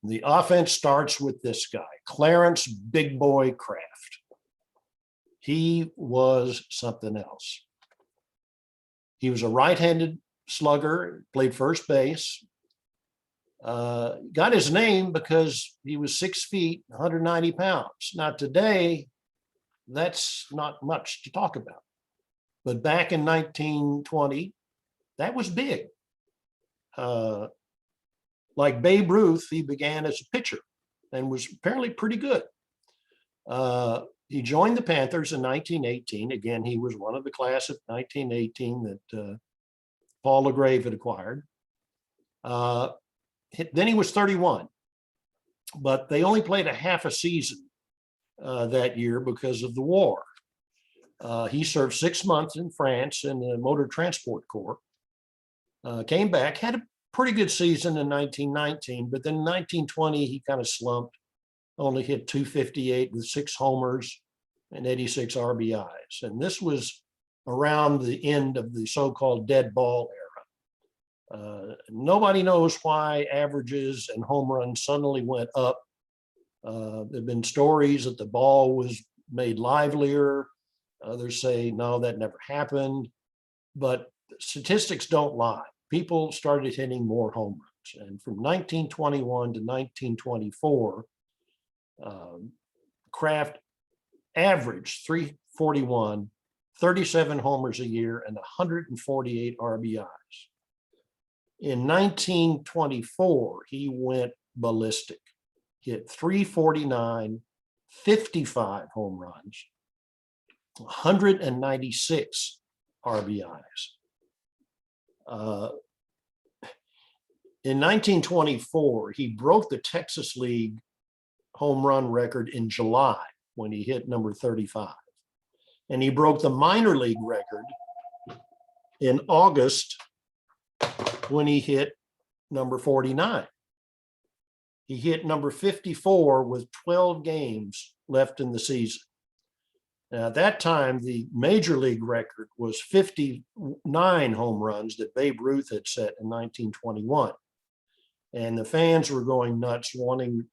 The offense starts with this guy, Clarence Big Boy Kraft. He was something else. He was a right-handed slugger, played first base. Got his name because he was 6 feet, 190 pounds. Now, today, that's not much to talk about. But back in 1920, that was big. Like Babe Ruth, he began as a pitcher and was apparently pretty good. He joined the Panthers in 1918. Again, he was one of the class of 1918 that Paul LaGrave had acquired. Then he was 31, but they only played a half a season that year because of the war. He served 6 months in France in the Motor Transport Corps, came back, had a pretty good season in 1919, but then in 1920, he kind of slumped, only hit .258 with 6 homers and 86 RBIs. And this was around the end of the so-called dead ball era. Nobody knows why averages and home runs suddenly went up. There have been stories that the ball was made livelier. Others say, no, that never happened. But statistics don't lie. People started hitting more home runs. And from 1921 to 1924, Kraft averaged 341, 37 homers a year, and 148 RBIs. In 1924, he went ballistic, hit 349, 55 home runs, 196 RBIs. In 1924, he broke the Texas League home run record in July when he hit number 35. And he broke the minor league record in August when he hit number 49. He hit number 54 with 12 games left in the season. Now, at that time, the major league record was 59 home runs that Babe Ruth had set in 1921. And the fans were going nuts, wanting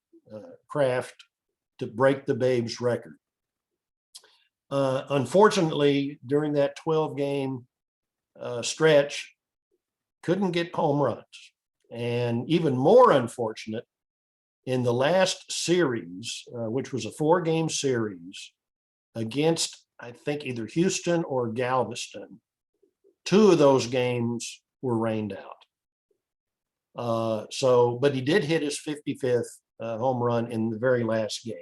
Kraft to break the Babe's record. Unfortunately, during that 12-game stretch, couldn't get home runs. And even more unfortunate, in the last series, which was a 4-game series against, I think, either Houston or Galveston, 2 of those games were rained out. But he did hit his 55th home run in the very last game.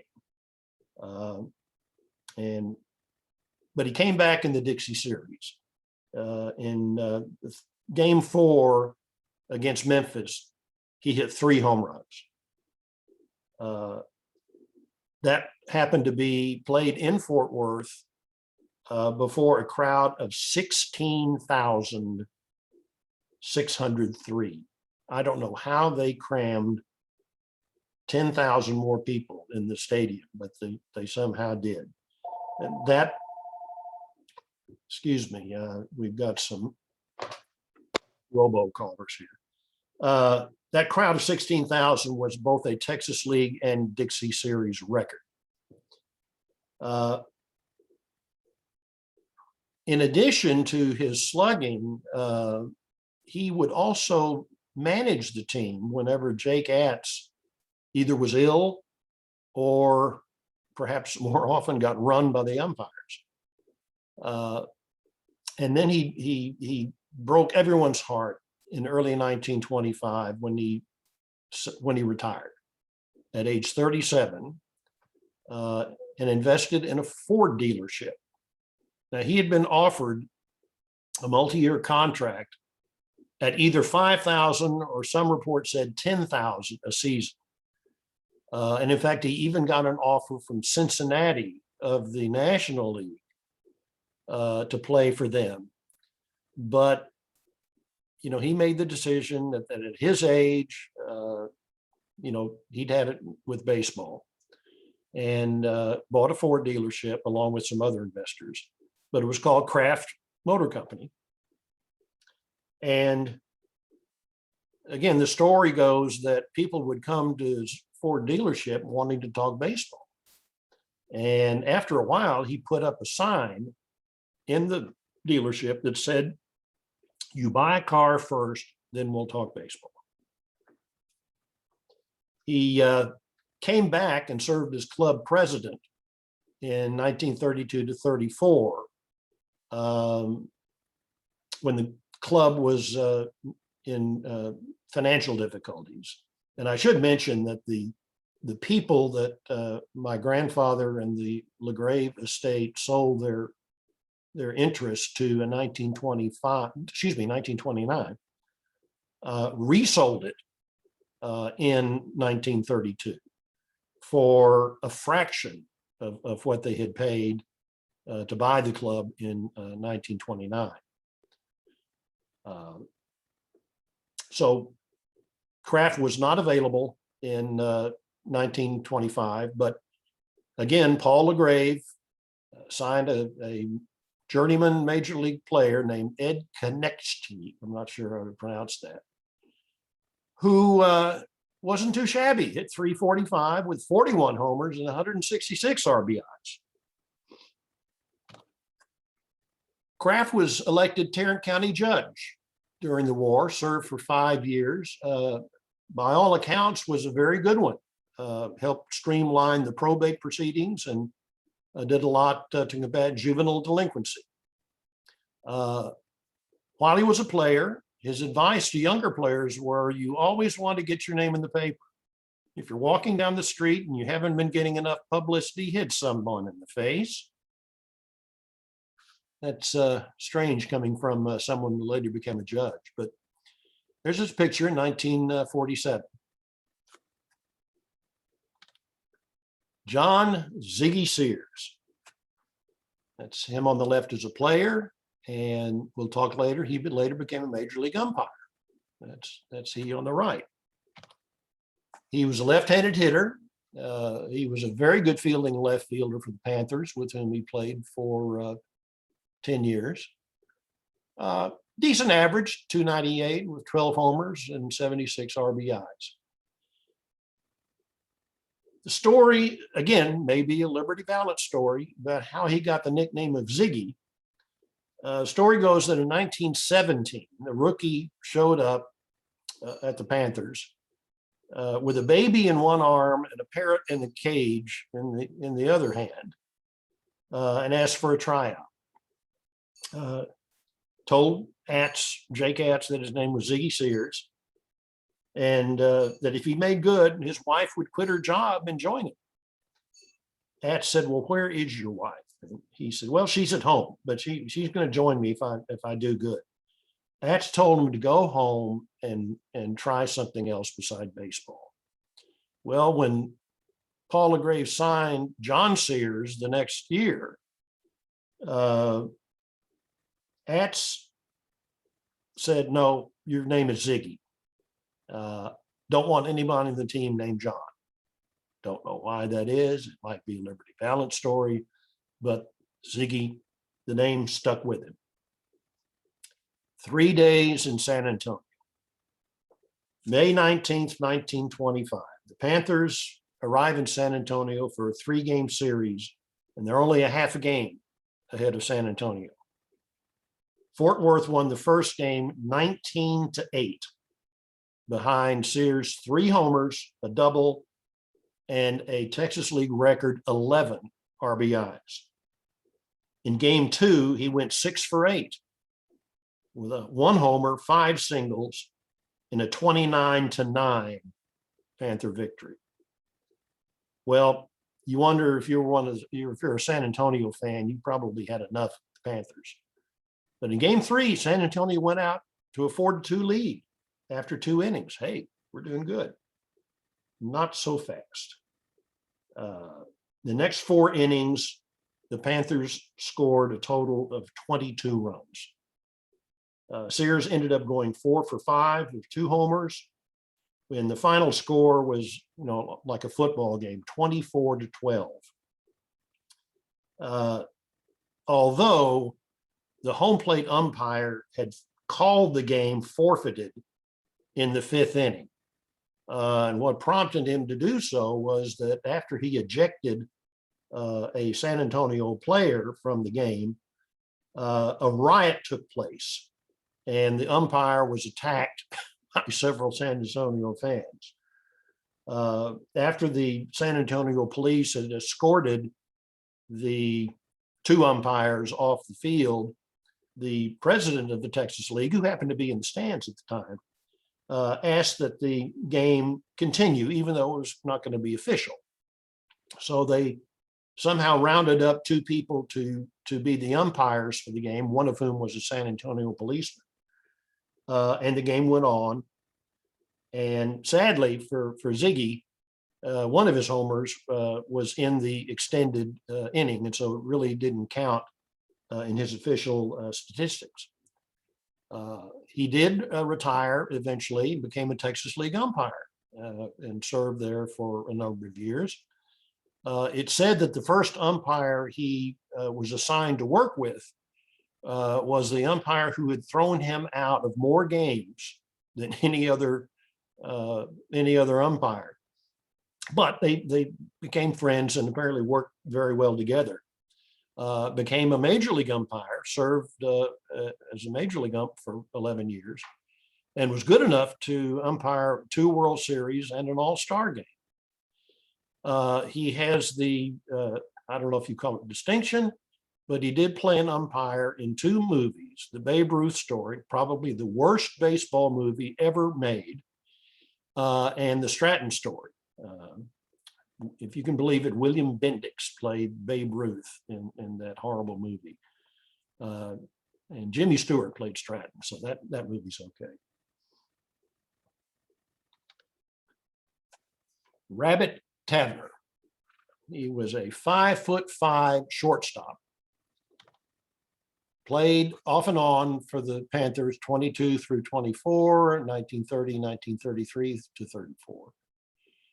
But he came back in the Dixie Series. In game 4 against Memphis, he hit 3 home runs. That happened to be played in Fort Worth before a crowd of 16,603. I don't know how they crammed 10,000 more people in the stadium, but they somehow did. And that, excuse me, we've got some robocallers here. That crowd of 16,000 was both a Texas League and Dixie Series record. In addition to his slugging, he would also manage the team whenever Jake Atz either was ill or perhaps more often got run by the umpires. And then he broke everyone's heart in early 1925 when he retired at age 37 and invested in a Ford dealership. Now, he had been offered a multi-year contract at either $5,000 or some reports said $10,000 a season. And in fact, he even got an offer from Cincinnati of the National League to play for them. But, you know, he made the decision that at his age, you know, he'd had it with baseball and bought a Ford dealership along with some other investors, but it was called Kraft Motor Company. And again, the story goes that people would come to his Ford dealership wanting to talk baseball. And after a while, he put up a sign in the dealership that said, "You buy a car first, then we'll talk baseball." He came back and served as club president in 1932 to 34, when the club was in financial difficulties. And I should mention that the people that my grandfather and the LaGrave estate sold their interest to in 1929, resold it in 1932 for a fraction of what they had paid to buy the club in 1929. So Kraft was not available in 1925, but again, Paul LaGrave signed a journeyman major league player named Ed Konechny, I'm not sure how to pronounce that, who wasn't too shabby, hit .345 with 41 homers and 166 RBIs. Kraft was elected Tarrant County judge during the war, served for 5 years. By all accounts, was a very good one. Helped streamline the probate proceedings and did a lot to combat juvenile delinquency. While he was a player, his advice to younger players were, you always want to get your name in the paper. If you're walking down the street and you haven't been getting enough publicity, hit someone in the face. That's strange coming from someone who later became a judge, but there's this picture in 1947. John Ziggy Sears. That's him on the left as a player, and we'll talk later. He later became a major league umpire. That's he on the right. He was a left-handed hitter. He was a very good fielding left fielder for the Panthers, with whom he played for 10 years. Decent average, .298 with 12 homers and 76 RBIs. The story, again, may be a Liberty Ballot story about how he got the nickname of Ziggy. Story goes that in 1917, the rookie showed up at the Panthers with a baby in one arm and a parrot in the cage in the other hand, and asked for a tryout. Told Jake Atz, that his name was Ziggy Sears, and that if he made good, his wife would quit her job and join him. Atz said, well, where is your wife? And he said, well, she's at home, but she's going to join me if I do good. Atz told him to go home and try something else beside baseball. Well, when Paul LaGrave signed John Sears the next year, Atz said, no, your name is Ziggy. Don't want anybody in the team named John. Don't know why that is. It might be a Liberty Balance story, but Ziggy, the name stuck with him. 3 days in San Antonio. May 19th, 1925. The Panthers arrive in San Antonio for a 3-game series, and they're only a half a game ahead of San Antonio. Fort Worth won the first game 19-8 behind Sears' 3 homers, a double, and a Texas League record 11 RBIs. In game 2, he went 6 for 8 with a 1 homer, 5 singles, in a 29-9 Panther victory. Well, you wonder if you're a San Antonio fan, you probably had enough of the Panthers. But in game 3, San Antonio went out to a 4-2 lead after 2 innings. Hey, we're doing good. Not so fast. The next 4 innings, the Panthers scored a total of 22 runs. Sears ended up going 4 for 5 with 2 homers. And the final score was, like a football game, 24-12. Although the home plate umpire had called the game forfeited in the 5th inning. And what prompted him to do so was that after he ejected a San Antonio player from the game, a riot took place, and the umpire was attacked by several San Antonio fans. After the San Antonio police had escorted the two umpires off the field, the president of the Texas League, who happened to be in the stands at the time, asked that the game continue, even though it was not going to be official. So they somehow rounded up two people to be the umpires for the game, one of whom was a San Antonio policeman. And the game went on. And sadly for Ziggy, one of his homers was in the extended inning, and so it really didn't count in his official statistics. He did retire eventually, became a Texas League umpire, and served there for a number of years. It's said that the first umpire he was assigned to work with was the umpire who had thrown him out of more games than any other umpire. But they became friends and apparently worked very well together. Became a major league umpire, served as a major league ump for 11 years, and was good enough to umpire 2 World Series and an All-Star game. He has the, I don't know if you call it distinction, but he did play an umpire in 2 movies, The Babe Ruth Story, probably the worst baseball movie ever made, and The Stratton Story. If you can believe it, William Bendix played Babe Ruth in that horrible movie. And Jimmy Stewart played Stratton, so that movie's okay. Rabbit Tavener. He was a 5'5" shortstop. Played off and on for the Panthers 22 through 24, 1930, 1933 to 34.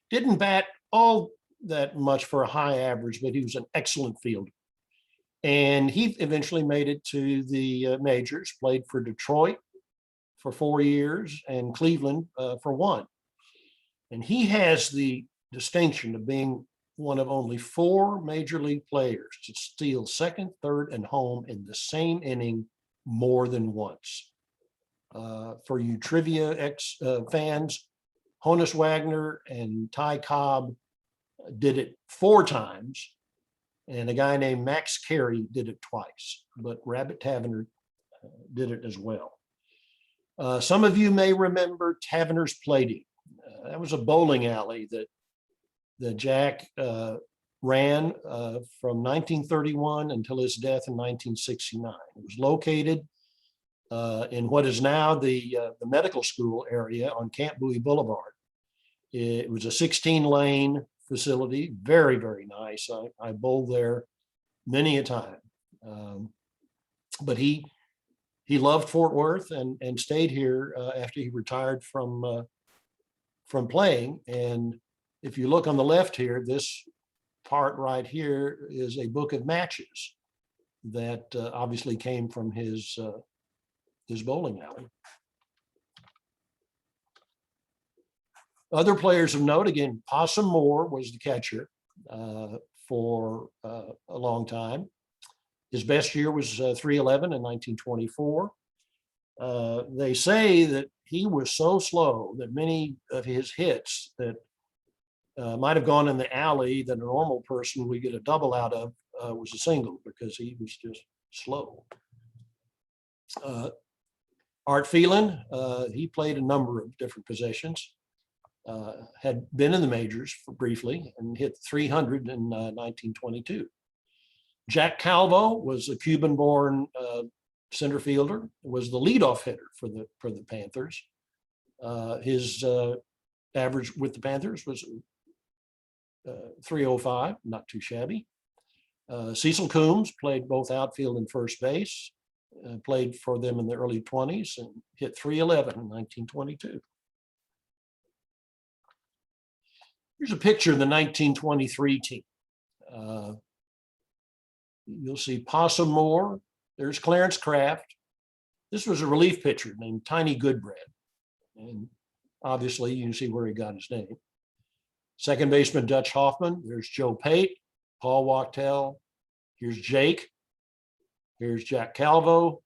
Didn't bat all that much for a high average, but he was an excellent fielder. And he eventually made it to the majors, played for Detroit for 4 years and Cleveland for 1. And he has the distinction of being one of only 4 major league players to steal second, third, and home in the same inning more than once. For you trivia fans, Honus Wagner and Ty Cobb did it 4 times, and a guy named Max Carey did it twice, but Rabbit Tavener did it as well. Some of you may remember Tavener's Plating. That was a bowling alley that Jack ran from 1931 until his death in 1969. It was located in what is now the medical school area on Camp Bowie Boulevard. It was a 16-lane facility, very, very nice. I bowled there many a time. But he loved Fort Worth and stayed here after he retired from playing. And if you look on the left here, this part right here is a book of matches that obviously came from his bowling alley. Other players of note, again, Possum Moore was the catcher for a long time. His best year was 311 in 1924. They say that he was so slow that many of his hits that might have gone in the alley that a normal person would get a double out of was a single, because he was just slow. Art Phelan, he played a number of different positions. Had been in the majors briefly and hit 300 in 1922. Jack Calvo was a Cuban-born center fielder, was the leadoff hitter for the Panthers. His average with the Panthers was 305, not too shabby. Cecil Coombs played both outfield and first base, played for them in the early 20s and hit 311 in 1922. Here's a picture of the 1923 team. You'll see Possum Moore. There's Clarence Kraft. This was a relief pitcher named Tiny Goodbread. And obviously you can see where he got his name. Second baseman Dutch Hoffman. There's Joe Pate, Paul Wachtel. Here's Jake. Here's Jack Calvo.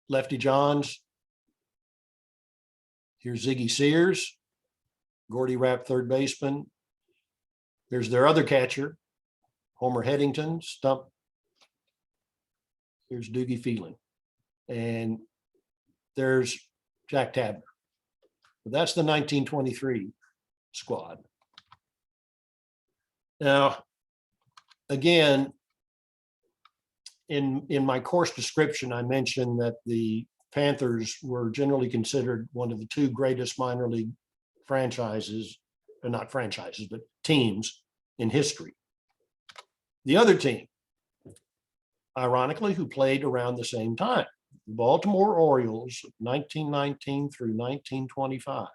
Lefty Johns. Here's Ziggy Sears. Gordy Rapp, third baseman. There's their other catcher, Homer Headington, stump. There's Doogie Phelan. And there's Jack Tabner. That's the 1923 squad. Now, again, in my course description, I mentioned that the Panthers were generally considered one of the two greatest minor league franchises, or not franchises, but teams in history. The other team, ironically, who played around the same time, the Baltimore Orioles, 1919 through 1925.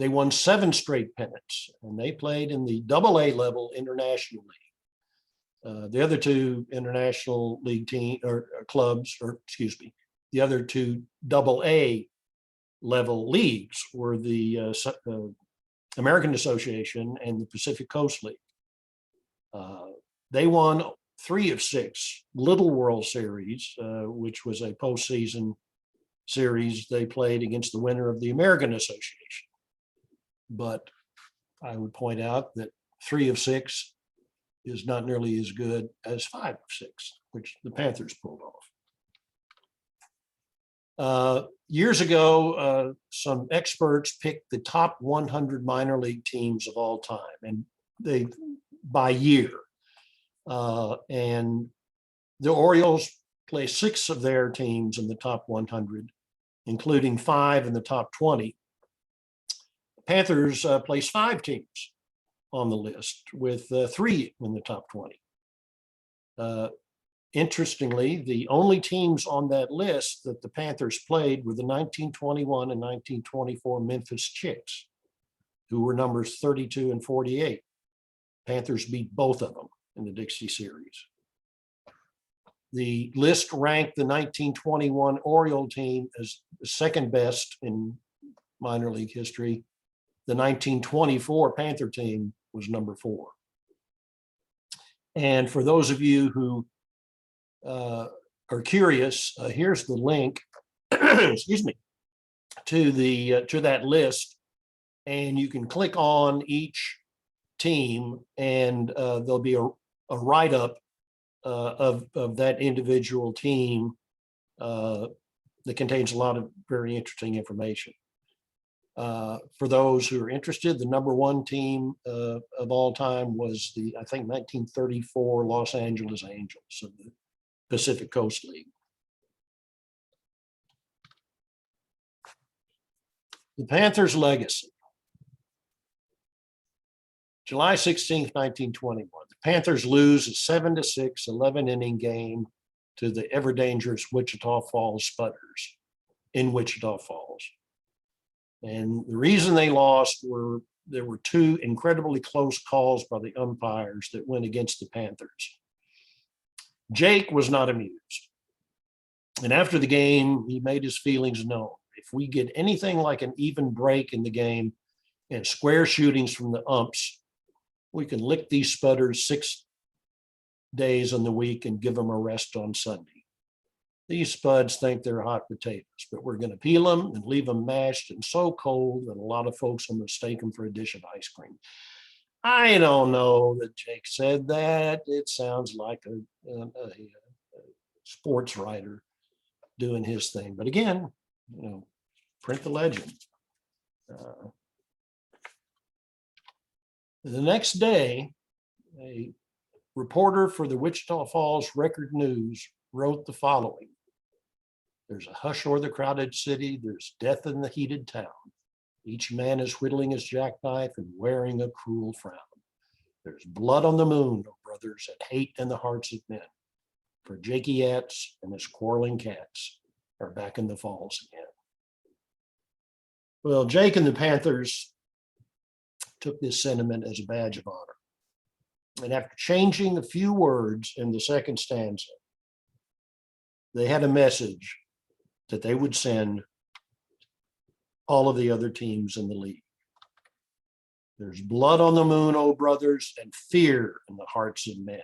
They won 7 straight pennants, and they played in the AA level International League. The other two International League team or clubs, or excuse me, the other two AA level leagues were the American Association and the Pacific Coast League. They won 3 of 6 Little World Series, which was a postseason series. They played against the winner of the American Association. But I would point out that 3 of 6 is not nearly as good as 5 of 6, which the Panthers pulled off. Years ago, some experts picked the top 100 minor league teams of all time, and they by year. And the Orioles placed 6 of their teams in the top 100, including 5 in the top 20. Panthers placed 5 teams on the list, with 3 in the top 20. Interestingly, the only teams on that list that the Panthers played were the 1921 and 1924 Memphis Chicks, who were numbers 32 and 48. Panthers beat both of them in the Dixie Series. The list ranked the 1921 Oriole team as the second best in minor league history. The 1924 Panther team was number 4. And for those of you who are curious, here's the link, excuse me, to that list, and you can click on each team, and there'll be a write-up of that individual team that contains a lot of very interesting information. For those who are interested, the number 1 team of all time was the, I think, 1934 Los Angeles Angels of the Pacific Coast League. The Panthers' legacy. July 16th, 1921. The Panthers lose a 7-6 11-inning game to the ever-dangerous Wichita Falls Spudders in Wichita Falls. And the reason they lost were there were 2 incredibly close calls by the umpires that went against the Panthers. Jake was not amused. And after the game, he made his feelings known. If we get anything like an even break in the game and square shootings from the umps, we can lick these Spudders 6 days in the week and give them a rest on Sunday. These spuds think they're hot potatoes, but we're going to peel them and leave them mashed and so cold that a lot of folks will mistake them for a dish of ice cream. I don't know that Jake said that. It sounds like a sports writer doing his thing. But again, print the legend. The next day, a reporter for the Wichita Falls Record News wrote the following. There's a hush o'er the crowded city. There's death in the heated town. Each man is whittling his jackknife and wearing a cruel frown. There's blood on the moon, oh brothers, and hate in the hearts of men. For Jakey Yats and his quarreling cats are back in the falls again. Well, Jake and the Panthers took this sentiment as a badge of honor. And after changing a few words in the second stanza, they had a message that they would send all of the other teams in the league. There's blood on the moon, oh brothers, and fear in the hearts of men.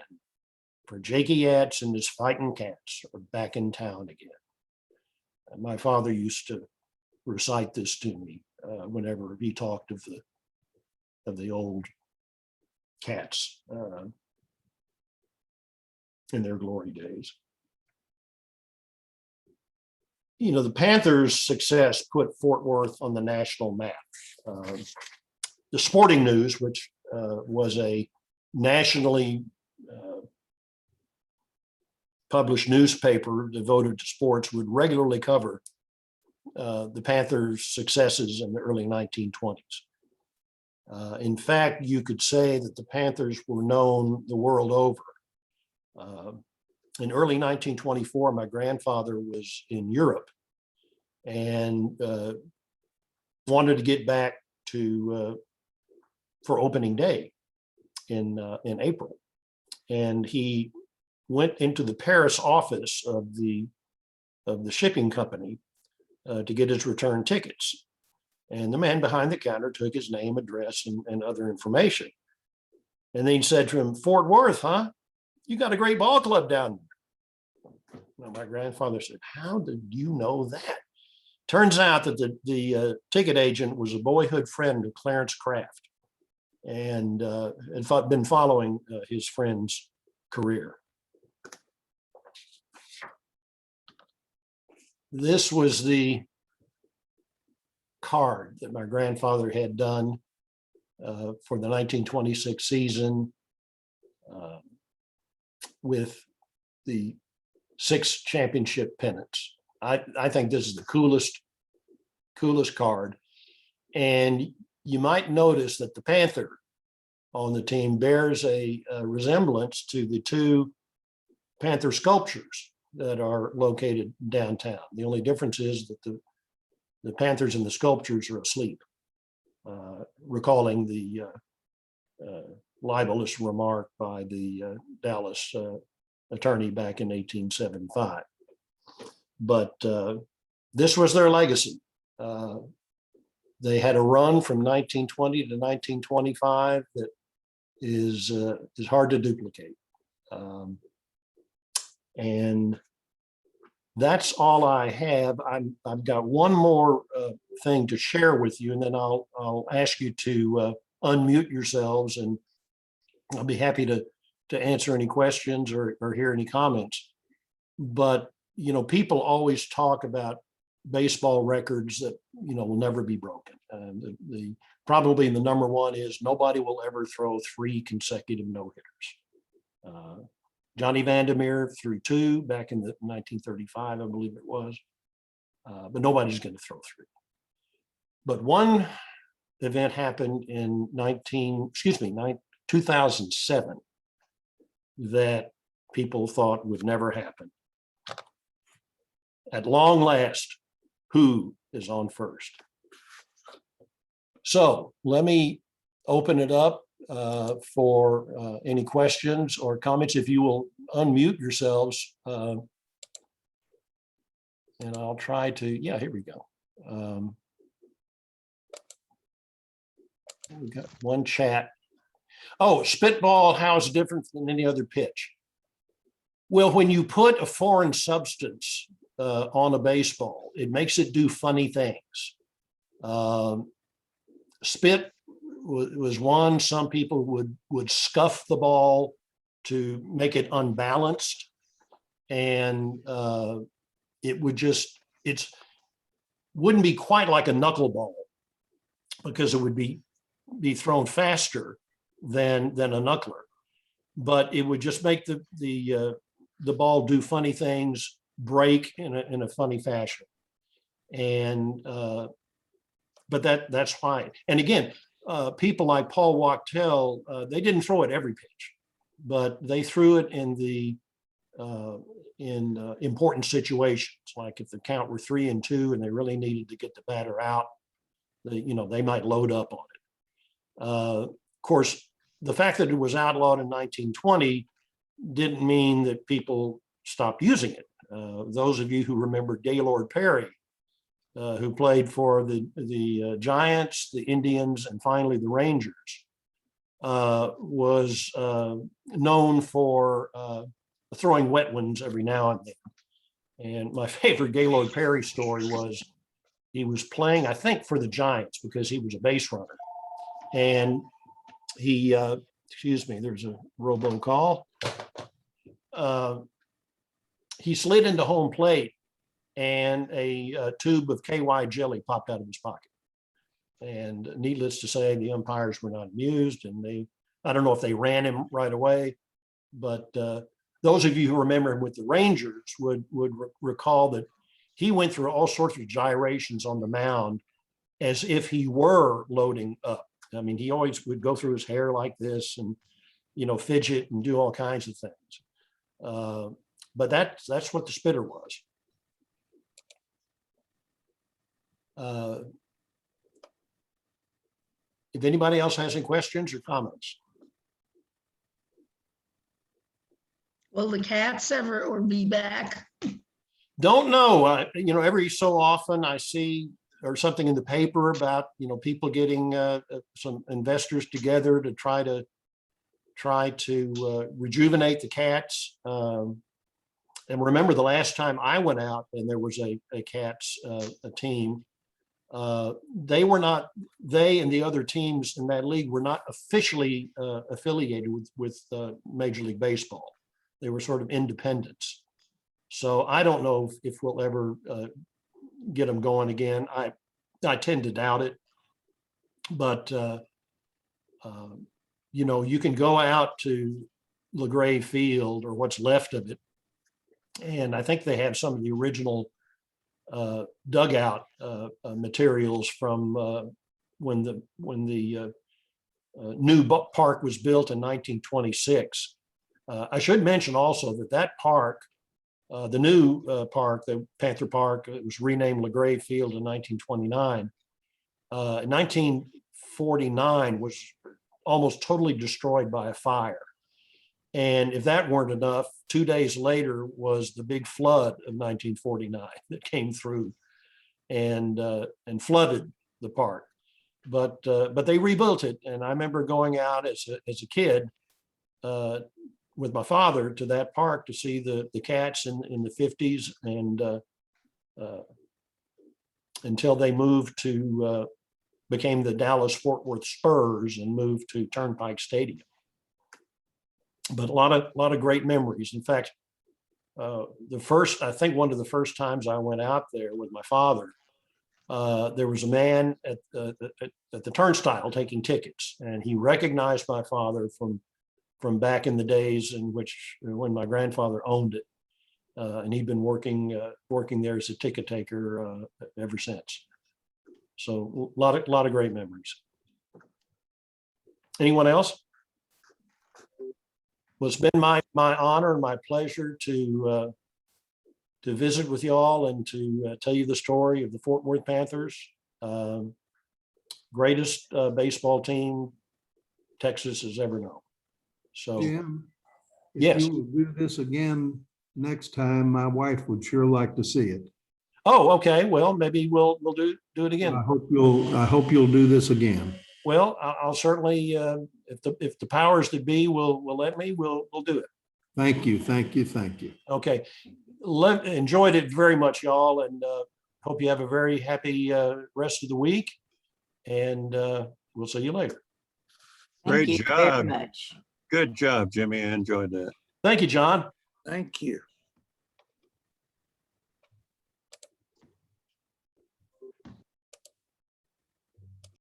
For Jakey Yats and his fighting cats are back in town again. And my father used to recite this to me whenever he talked of the old Cats in their glory days. You know, the Panthers' success put Fort Worth on the national map. The Sporting News, which was a nationally published newspaper devoted to sports, would regularly cover the Panthers' successes in the early 1920s. In fact, you could say that the Panthers were known the world over. In early 1924, my grandfather was in Europe and wanted to get back to for opening day in April, and he went into the Paris office of the shipping company to get his return tickets. And the man behind the counter took his name, address, and other information. And then he said to him, "Fort Worth, huh? You got a great ball club down there." Well, my grandfather said, "How did you know that?" Turns out that the ticket agent was a boyhood friend of Clarence Craft and had been following his friend's career. This was the card that my grandfather had done for the 1926 season with the 6 championship pennants. I think this is the coolest card. And you might notice that the Panther on the team bears a resemblance to the 2 Panther sculptures that are located downtown. The only difference is that the Panthers and the sculptures are asleep, recalling the libelous remark by the Dallas attorney back in 1875. But this was their legacy. They had a run from 1920 to 1925 that is hard to duplicate. And that's all I have. I've got one more thing to share with you, and then I'll ask you to unmute yourselves, and I'll be happy to answer any questions or hear any comments. But you know, people always talk about baseball records that will never be broken. Probably the number one is nobody will ever throw 3 consecutive no-hitters. Johnny Vandermeer threw 2 back in 1935, I believe it was, but nobody's going to throw 3. But one event happened in 2007 that people thought would never happen. At long last, who is on first? So let me open it up for any questions or comments. If you will unmute yourselves, and I'll try to, yeah, here we go. We got one chat. Oh, spitball, how is it different than any other pitch? Well, when you put a foreign substance on a baseball, it makes it do funny things. Spit was one. Some people would scuff the ball to make it unbalanced, and it wouldn't be quite like a knuckleball because it would be thrown faster than a knuckler, but it would just make the ball do funny things, break in a funny fashion. And but that's fine. And again, people like Paul Wachtel, they didn't throw it every pitch, but they threw it in important situations, like if the count were 3-2 and they really needed to get the batter out, they might load up on it. Of course, the fact that it was outlawed in 1920 didn't mean that people stopped using it. Those of you who remember Gaylord Perry, who played for the Giants, the Indians, and finally the Rangers, was known for throwing wet ones every now and then. And my favorite Gaylord Perry story was He was playing, I think, for the Giants because he was a base runner. And he, excuse me, there's a robocall. He slid into home plate and a tube of KY jelly popped out of his pocket. And needless to say, the umpires were not amused, and I don't know if they ran him right away, but those of you who remember him with the Rangers would recall that he went through all sorts of gyrations on the mound as if he were loading up. I mean, he always would go through his hair like this and, fidget and do all kinds of things. But that's what the spitter was. If anybody else has any questions or comments. Will the cats ever be back? Don't know. Every so often I see or something in the paper about, people getting some investors together to try to rejuvenate the cats. And remember the last time I went out and there was a cats a team, they and the other teams in that league were not officially affiliated with Major League Baseball. They were sort of independents. So I don't know if we'll ever get them going again. I tend to doubt it, but you can go out to LaGrave Field or what's left of it, and I think they have some of the original dugout materials from when the new park was built in 1926. I should mention also that park, the new park, the Panther Park, it was renamed LaGrave Field in 1929. In 1949 was almost totally destroyed by a fire. And if that weren't enough, 2 days later was the big flood of 1949 that came through and flooded the park. But they rebuilt it, and I remember going out as a kid with my father to that park to see the cats in the 50s and until they moved to became the Dallas Fort Worth Spurs and moved to Turnpike Stadium. But a lot of great memories. In fact, I think one of the first times I went out there with my father, there was a man at the turnstile taking tickets, and he recognized my father from back in the days when my grandfather owned it, and he'd been working there as a ticket taker ever since. So a lot of great memories. Anyone else? Well, it's been my honor and my pleasure to visit with y'all and to tell you the story of the Fort Worth Panthers, greatest baseball team Texas has ever known. So, Jim, if yes. you will do this again next time, my wife would sure like to see it. Oh, okay. Well, maybe we'll do it again. I hope you'll do this again. Well, I'll certainly, if the powers that be will let me, we'll do it. Thank you. Okay. Enjoyed it very much, y'all, and hope you have a very happy rest of the week. And we'll see you later. Great Thank you job. very much. Good job, Jimmy. I enjoyed that. Thank you, John. Thank you.